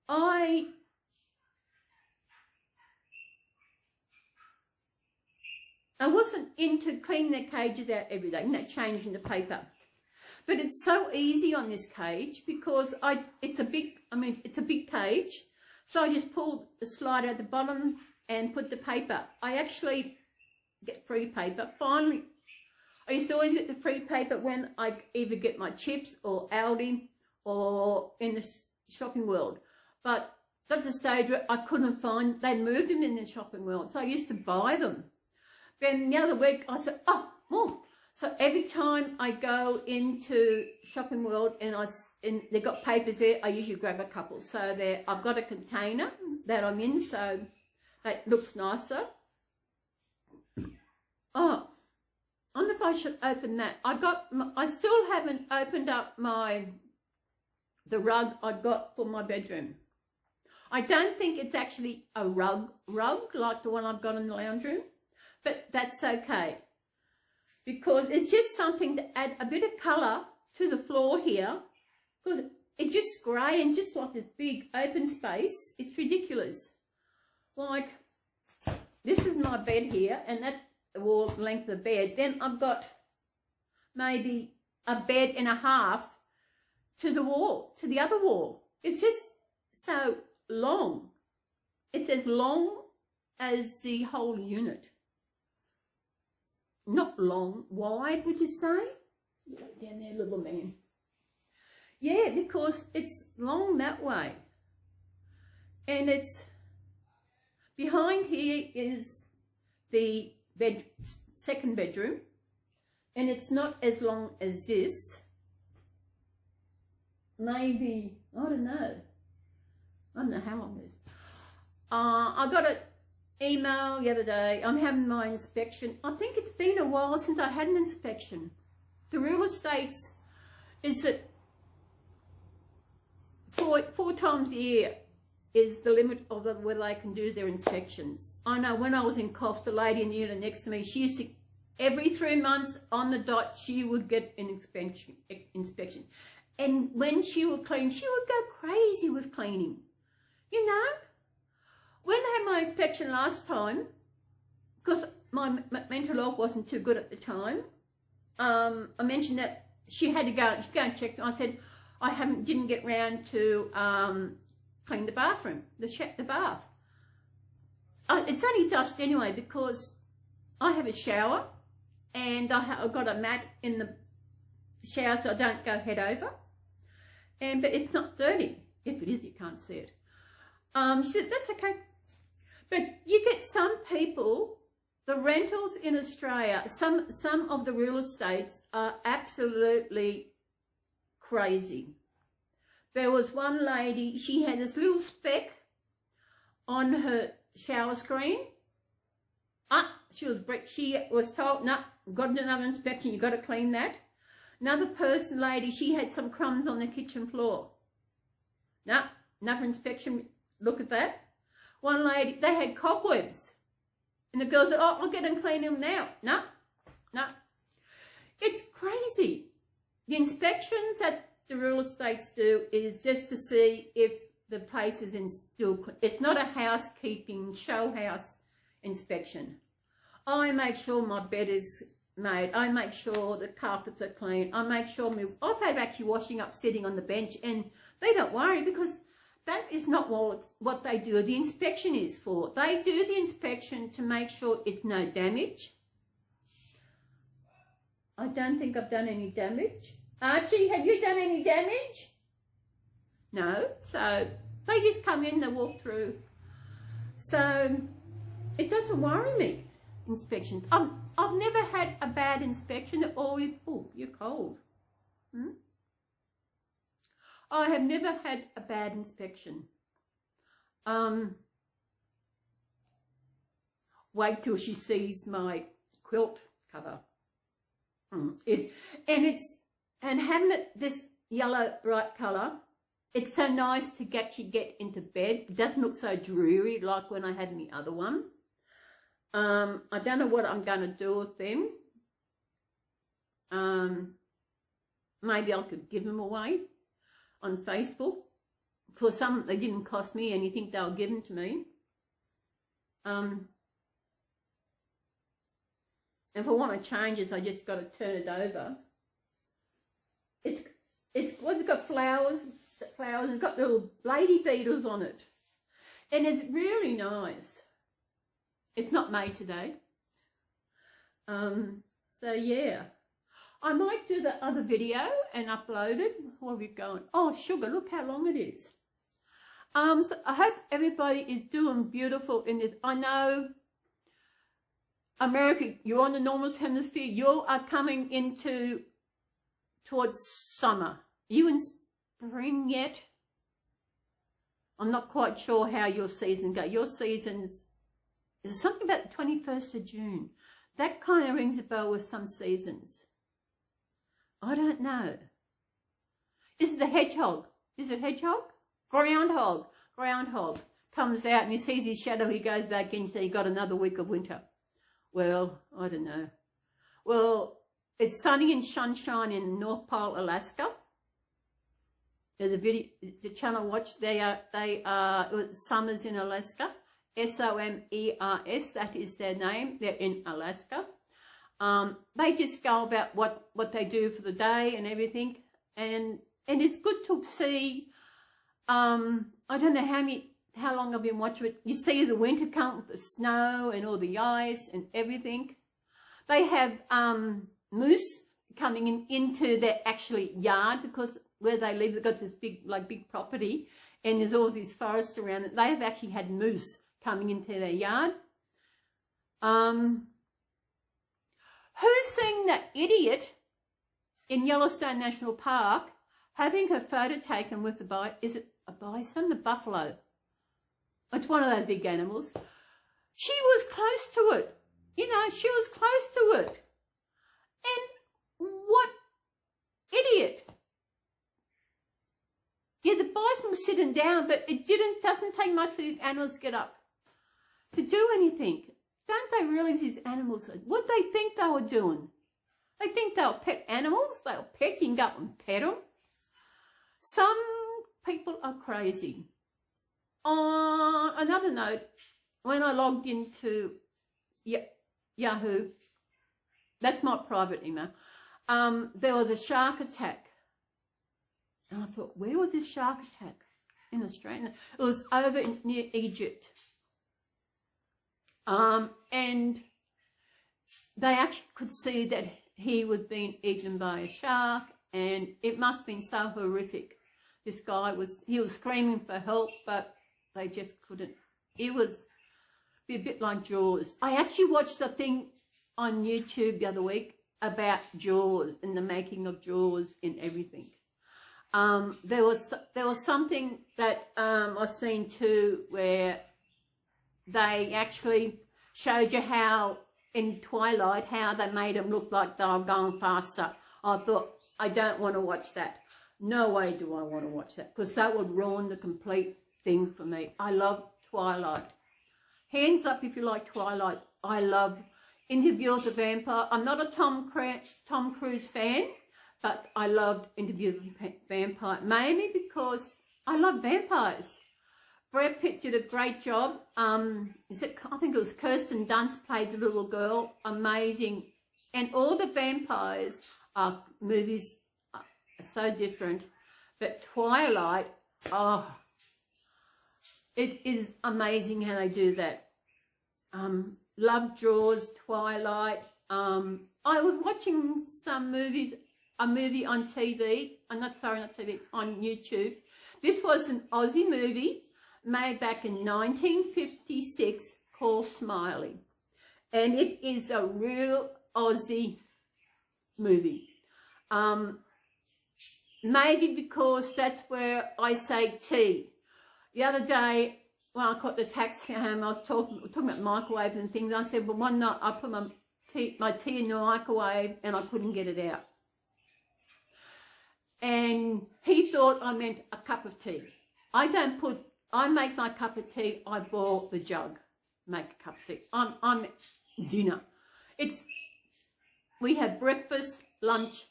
I wasn't into cleaning their cages out every day, changing the paper. But it's so easy on this cage because it's a big cage. So I just pulled the slide at the bottom and put the paper. I actually get free paper. Finally, I used to always get the free paper when I either get my chips or Aldi or in the shopping world. But got to the stage where I couldn't find, they moved them in the shopping world. So I used to buy them. Then the other week I said, oh, more. So every time I go into shopping world and they've got papers there, I usually grab a couple. So I've got a container that I'm in, so that looks nicer. Oh, I wonder if I should open that. I still haven't opened up the rug I got for my bedroom. I don't think it's actually a rug like the one I've got in the lounge room, but that's okay. Because it's just something to add a bit of colour to the floor here. Because it's just grey and just like this big open space. It's ridiculous. Like, this is my bed here, and that's the wall length of the bed. Then I've got maybe a bed and a half to the wall, to the other wall. It's just so long. It's as long as the whole unit. Not long, wide, would you say? Down there, little man. Yeah, because it's long that way. And it's, behind here is the second bedroom. And it's not as long as this. maybe, I don't know how long it is. I got an email the other day. I'm having my inspection. I think it's been a while since I had an inspection. The real estates is that four times a year is the limit of where they can do their inspections. I know when I was in Coffs, the lady in the unit next to me, she used to, every 3 months on the dot, she would get an inspection. And when she would clean, she would go crazy with cleaning. You know, when I had my inspection last time, because my mental health wasn't too good at the time, I mentioned that she had to go and check. I said, I didn't get round to clean the bathroom, the bath. It's only dust anyway, because I have a shower and I've got a mat in the shower so I don't go head over. But it's not dirty. If it is, you can't see it. She said, that's okay. But you get some people, the rentals in Australia, some of the real estates are absolutely crazy. There was one lady, she had this little speck on her shower screen. She was told, no, got another inspection, you've got to clean that. Another lady, she had some crumbs on the kitchen floor. No, another inspection, look at that. One lady, they had cobwebs. And the girl said, oh, I'll get and clean them now. No. It's crazy. The inspections that the real estates do is just to see if the place is in still. It's not a housekeeping show house inspection. I make sure my bed is made. I make sure the carpets are clean. I make sure I've had actually washing up sitting on the bench, and they don't worry because that is not what they do. The inspection is for. They do the inspection to make sure it's no damage. I don't think I've done any damage. Archie, have you done any damage? No. So they just come in, they walk through. So it doesn't worry me, inspections. I've never had a bad inspection. They're always, oh, you're cold. I have never had a bad inspection. Wait till she sees my quilt cover. And having it this yellow bright colour, it's so nice to get into bed. It doesn't look so dreary like when I had the other one. I don't know what I'm going to do with them. Maybe I could give them away on Facebook. For some, they didn't cost me anything, they were given to me. If I want to change this, I just got to turn it over. It's got flowers. It's got little lady beetles on it, and it's really nice. It's not made today. So yeah, I might do the other video and upload it. Where are we going? Oh, sugar! Look how long it is. So I hope everybody is doing beautiful in this. I know America, you're on the northern hemisphere. You are coming towards summer. Are you in spring yet? I'm not quite sure how your season goes. Your season's, there's something about the 21st of June. That kind of rings a bell with some seasons. I don't know. Is it the hedgehog? Is it hedgehog? Groundhog. Groundhog comes out and he sees his shadow. He goes back in, so he got another week of winter. Well, I don't know. Well, it's sunny and sunshine in North Pole, Alaska. There's a video, the channel watch. They are Summers in Alaska. SOMERS. That is their name. They're in Alaska. They just go about what they do for the day and everything, and it's good to see. I don't know how long I've been watching it. You see the winter come with the snow and all the ice and everything. They have moose coming into their actually yard, because where they live, they've got this big property, and there's all these forests around it. They have actually had moose coming into their yard. Who's seen that idiot in Yellowstone National Park having her photo taken with is it a bison, a buffalo? It's one of those big animals. She was close to it. You know, she was close to it. And what idiot. Yeah, the bison was sitting down, but it doesn't take much for these animals to get up to do anything. Don't they realise these animals, what they think they were doing? They think they were pet animals. They were petting up and pet them. Some people are crazy. On another note, when I logged into Yahoo, that's my private email, there was a shark attack. And I thought, where was this shark attack? In Australia. It was over near Egypt. And they actually could see that he was being eaten by a shark, and it must have been so horrific. This guy he was screaming for help, but they just couldn't. It was a bit like Jaws. I actually watched a thing on YouTube the other week about Jaws and the making of Jaws and everything. There was something that I've seen too where they actually showed you how in Twilight how they made them look like they were going faster. I thought, I don't want to watch that. No way do I want to watch that, because that would ruin the complete thing for me. I love Twilight. Hands up if you like Twilight. I love Interview with the Vampire. I'm not a Tom Cruise fan, but I loved Interview with the Vampire, mainly because I love vampires. Brad Pitt did a great job. I think it was Kirsten Dunst played the little girl. Amazing. And all the vampires movies are so different. But Twilight, it is amazing how they do that. Love Jaws, Twilight. I was watching a movie on TV. Not TV, on YouTube. This was an Aussie movie made back in 1956 called Smiley. And it is a real Aussie movie. Maybe because that's where I say tea. The other day, when I caught the taxi home, I was talking about microwaves and things. I said, well, one night I put my tea in the microwave and I couldn't get it out. And he thought I meant a cup of tea. I make my cup of tea, I boil the jug, make a cup of tea. I'm dinner. We have breakfast, lunch,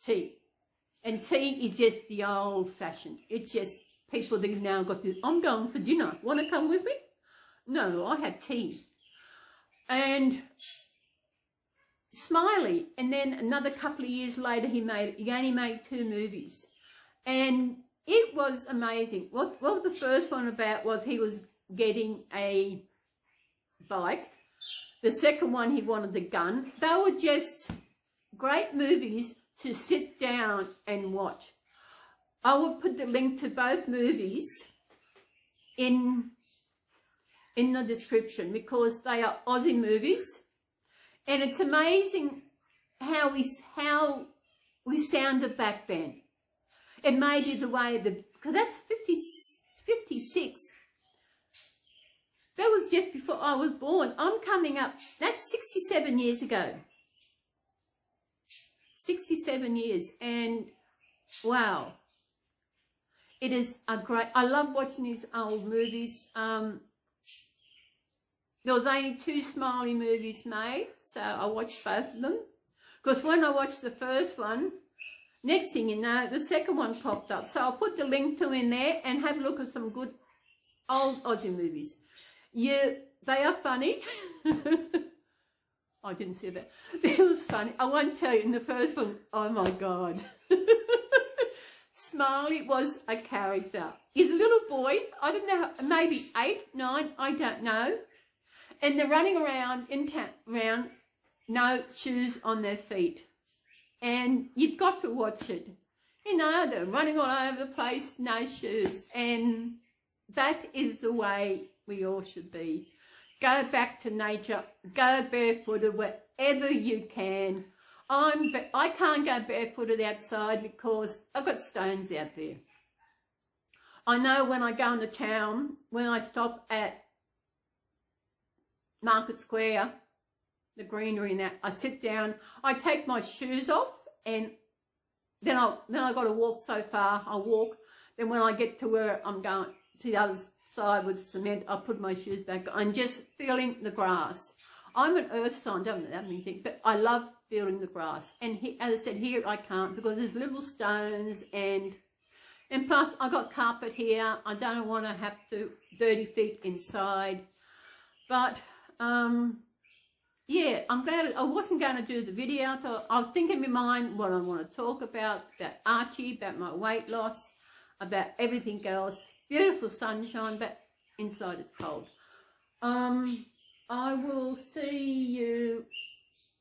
tea. And tea is just the old fashioned. It's just people that now got to, I'm going for dinner. Want to come with me? No, I had tea. And Smiley, and then another couple of years later he only made 2 movies. And it was amazing. What the first one about was he was getting a bike. The second one he wanted a gun. They were just great movies to sit down and watch. I will put the link to both movies in the description because they are Aussie movies. And it's amazing how we sounded back then. It may be the way because that's 56. That was just before I was born. I'm coming up, that's 67 years ago. 67 years, and wow. It is a great, I love watching these old movies. There was only 2 Smiley movies made, so I watched both of them. Because when I watched the first one, next thing you know, the second one popped up. So I'll put the link to in there and have a look at some good old Aussie movies. Yeah, they are funny. I didn't see that. It was funny. I won't tell you in the first one, oh my God. Smiley was a character. He's a little boy, I don't know, maybe 8, 9, I don't know. And they're running around in town, no shoes on their feet. And you've got to watch it. You know, they're running all over the place, no shoes. And that is the way we all should be. Go back to nature, go barefooted wherever you can. I can't go barefooted outside because I've got stones out there. I know when I go into town, when I stop at Market Square, the greenery and that, I sit down, I take my shoes off, and then I got to walk so far. I walk. Then when I get to where I'm going to the other side with cement, I put my shoes back on, just feeling the grass. I'm an earth sign, don't know that anything, but I love feeling the grass. And as I said, here I can't because there's little stones and plus I got carpet here. I don't want to have to dirty feet inside. But yeah, I'm glad I wasn't going to do the video. So I was thinking in my mind what I want to talk about Archie, about my weight loss, about everything else. Beautiful sunshine, but inside it's cold. I will see you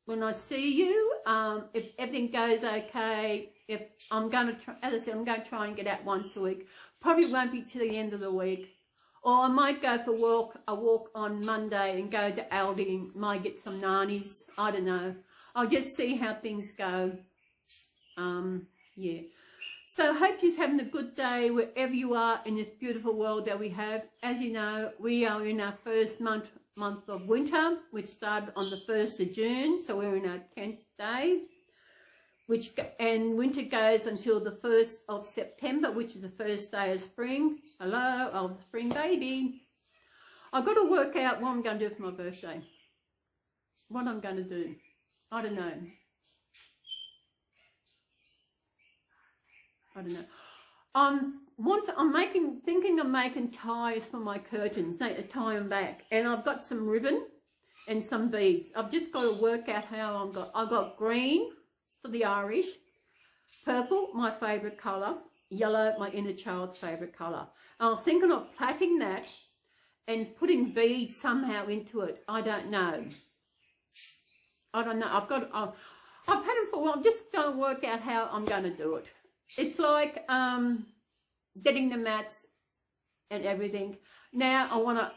when I see you. If everything goes okay, if I'm going to try, as I said, I'm going to try and get out once a week. Probably won't be till the end of the week. Or I might go for a walk on Monday and go to Aldi and might get some nannies. I don't know. I'll just see how things go. Yeah. So I hope you're having a good day wherever you are in this beautiful world that we have. As you know, we are in our first month of winter, which started on the 1st of June. So we're in our 10th day. And winter goes until the 1st of September, which is the first day of spring. Hello, I'm a spring baby. I've got to work out what I'm going to do for my birthday. What I'm going to do. I don't know. I'm thinking of making ties for my curtains, tie them back. And I've got some ribbon and some beads. I've just got to work out how I've got green for the Irish, purple, my favourite colour, yellow, my inner child's favourite colour. And I was thinking of plaiting that and putting beads somehow into it. I don't know. I've had it for a while. I'm just going to work out how I'm going to do it. It's like getting the mats and everything. Now I want to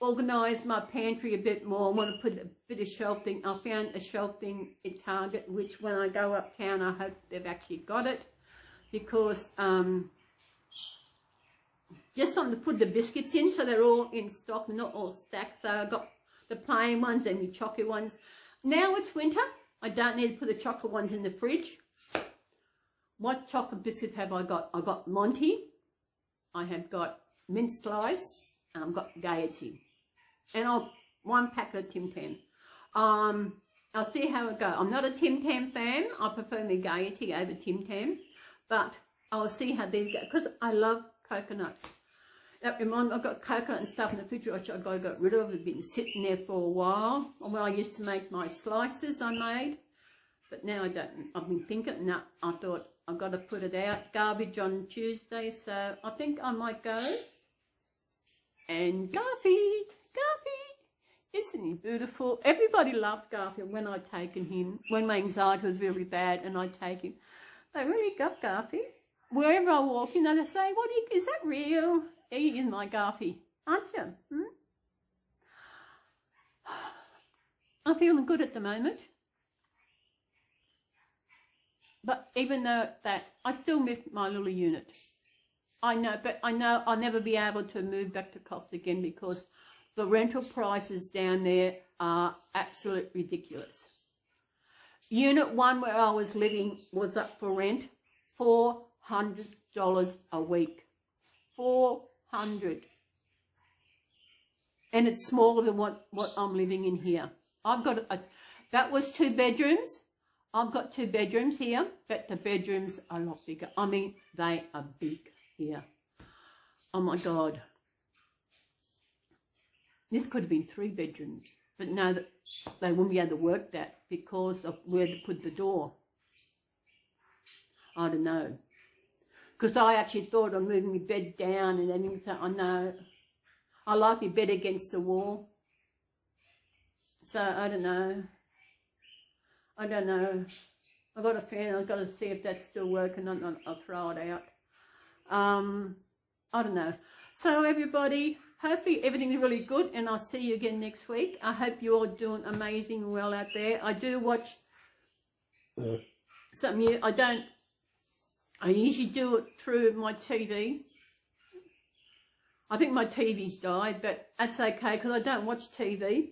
organise my pantry a bit more. I want to put a bit of shelving. I found a shelving at Target, which when I go uptown, I hope they've actually got it, because just something to put the biscuits in, so they're all in stock, they're not all stacked. So I've got the plain ones and the chocolate ones. Now it's winter. I don't need to put the chocolate ones in the fridge. What chocolate biscuits have I got? I've got Monty, I have got mint slice, and I've got Gaiety. And one packet of Tim Tam. I'll see how it goes. I'm not a Tim Tam fan. I prefer my Gaiety over Tim Tam. But I'll see how these go, because I love coconut. That reminds me, I've got coconut and stuff in the fridge which I've got to get rid of. It's been sitting there for a while. When I used to make my slices I made. But now I don't. I've been thinking, no, I thought I've got to put it out. Garbage on Tuesday, so I think I might go. And Garfield, isn't he beautiful? Everybody loved Garfield when I'd taken him. When my anxiety was really bad and I'd take him. They really got Garfield. Wherever I walk, you know, they say, is that real? He is my Garfield, aren't you? I'm feeling good at the moment. But even though that, I still miss my little unit. I know I'll never be able to move back to Costa again because the rental prices down there are absolutely ridiculous. Unit 1 where I was living was up for rent, $400 a week. $400. And it's smaller than what I'm living in here. I've got that was 2 bedrooms. I've got 2 bedrooms here, but the bedrooms are a lot bigger. I mean, they are big here. Oh my God. This could have been 3 bedrooms, but no, they wouldn't be able to work that because of where to put the door. I don't know. Because I actually thought of moving my bed down and everything, so I know. I like my bed against the wall. So I don't know. I've got a fan. I've got to see if that's still working. I'll throw it out. I don't know. So everybody, hopefully everything's really good, and I'll see you again next week. I hope you're all doing amazing well out there. I do watch some year. I usually do it through my TV. I think my TV's died, but that's okay because I don't watch TV.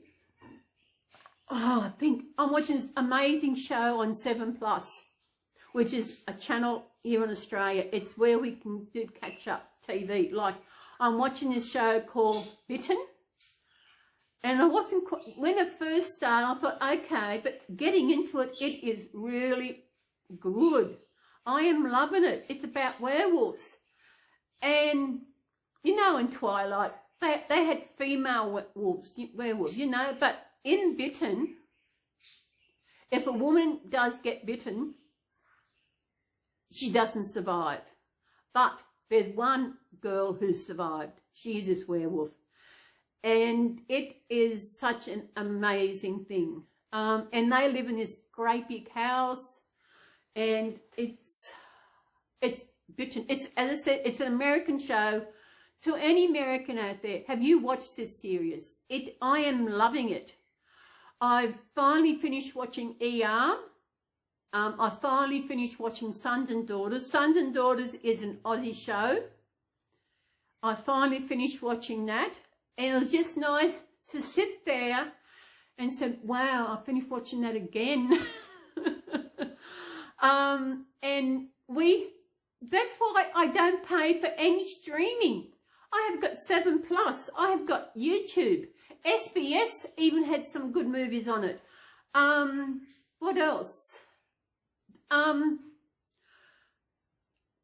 Oh, I think I'm watching this amazing show on 7+, which is a channel here in Australia. It's where we can do catch-up TV. Like, I'm watching this show called Bitten. And I wasn't quite, when it first started, I thought, okay, but getting into it, it is really good. I am loving it. It's about werewolves. And, you know, in Twilight, they had female werewolves, you know, but in Bitten, if a woman does get bitten, she doesn't survive. But there's one girl who survived. She's this werewolf. And it is such an amazing thing. And they live in this great big house. And it's Bitten. It's, as I said, it's an American show. To any American out there, have you watched this series? I am loving it. I've finally finished watching ER. I finally finished watching Sons and Daughters. Sons and Daughters is an Aussie show. I finally finished watching that. And it was just nice to sit there and say, wow, I finished watching that again. And that's why I don't pay for any streaming. I have got 7+. I have got YouTube. SBS even had some good movies on it. What else? I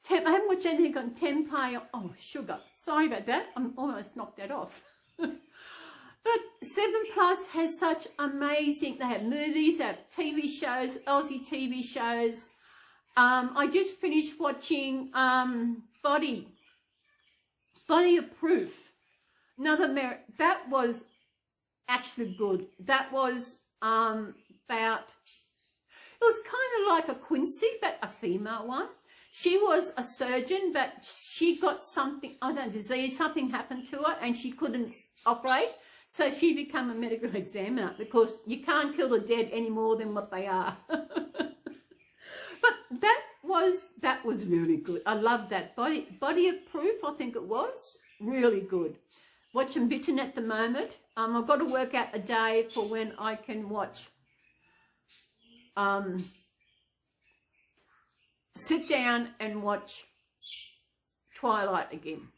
haven't watched anything on 10Play. Oh, sugar. Sorry about that. I almost knocked that off. But 7+ has such amazing, they have movies, they have TV shows, Aussie TV shows. I just finished watching Body of Proof. That was actually good. That was it was kind of like a Quincy, but a female one. She was a surgeon, but she got something, I don't know, disease, something happened to her and she couldn't operate. So she became a medical examiner because you can't kill the dead any more than what they are. But that was really good. I love that. Body of Proof, I think it was. Really good. Watching Bitten at the moment. I've got to work out a day for when I can watch, sit down and watch Twilight again.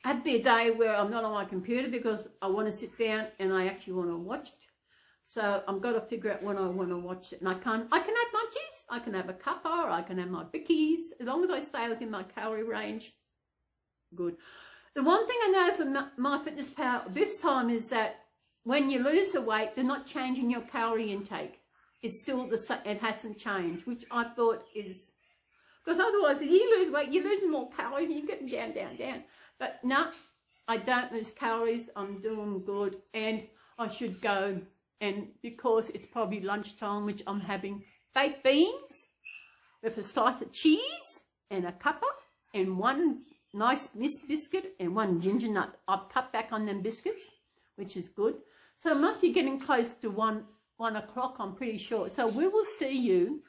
Have to be a day where I'm not on my computer because I want to sit down and I actually want to watch it. So I've got to figure out when I want to watch it. And I can have munchies, I can have a cuppa, or I can have my bickies. As long as I stay within my calorie range, good. The one thing I noticed with MyFitnessPal this time is that when you lose the weight, they're not changing your calorie intake. It's still the same, it hasn't changed, which I thought is, because otherwise if you lose weight, you're losing more calories and you're getting down. But no, I don't lose calories, I'm doing good, and I should go, and because it's probably lunchtime, which I'm having baked beans with a slice of cheese and a cuppa and one nice biscuit and one ginger nut. I've cut back on them biscuits, which is good. So I must be getting close to 1 o'clock, I'm pretty sure. So we will see you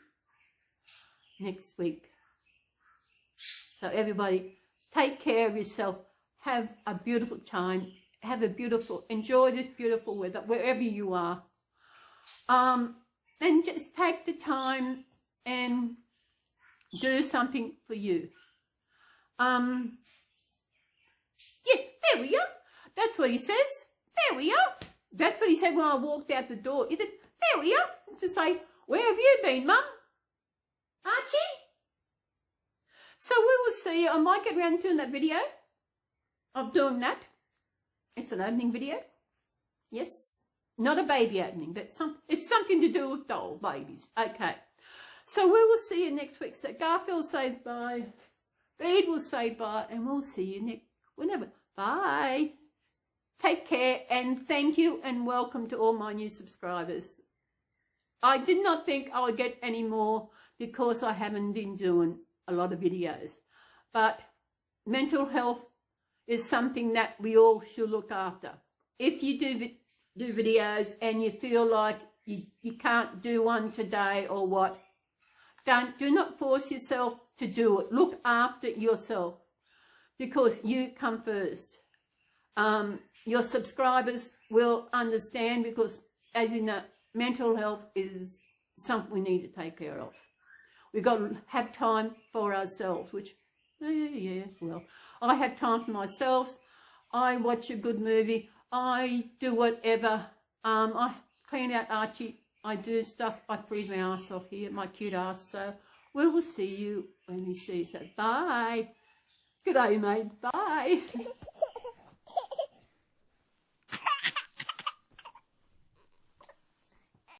next week. So everybody, take care of yourself. Have a beautiful time. Enjoy this beautiful weather, wherever you are. And just take the time and do something for you. Yeah, there we are. That's what he says. There we are. That's what he said when I walked out the door. He said, there we are. To say, where have you been, Mum? Archie? So we will see. I might get around to doing that video of doing that. It's an opening video. Yes. Not a baby opening, but it's something to do with doll babies. Okay. So we will see you next week. So Garfield will say bye. Bede will say bye. And we'll see you whenever. Bye. Take care and thank you and welcome to all my new subscribers. I did not think I would get any more because I haven't been doing a lot of videos. But mental health is something that we all should look after. If you do videos and you feel like you can't do one today or what. Do not force yourself to do it. Look after yourself because you come first. Your subscribers will understand because, as you know, mental health is something we need to take care of. We've got to have time for ourselves, which, well, I have time for myself. I watch a good movie. I do whatever. I clean out Archie. I do stuff. I freeze my ass off here, my cute ass. So we will see you when we see you. So bye. Good day, mate. Bye.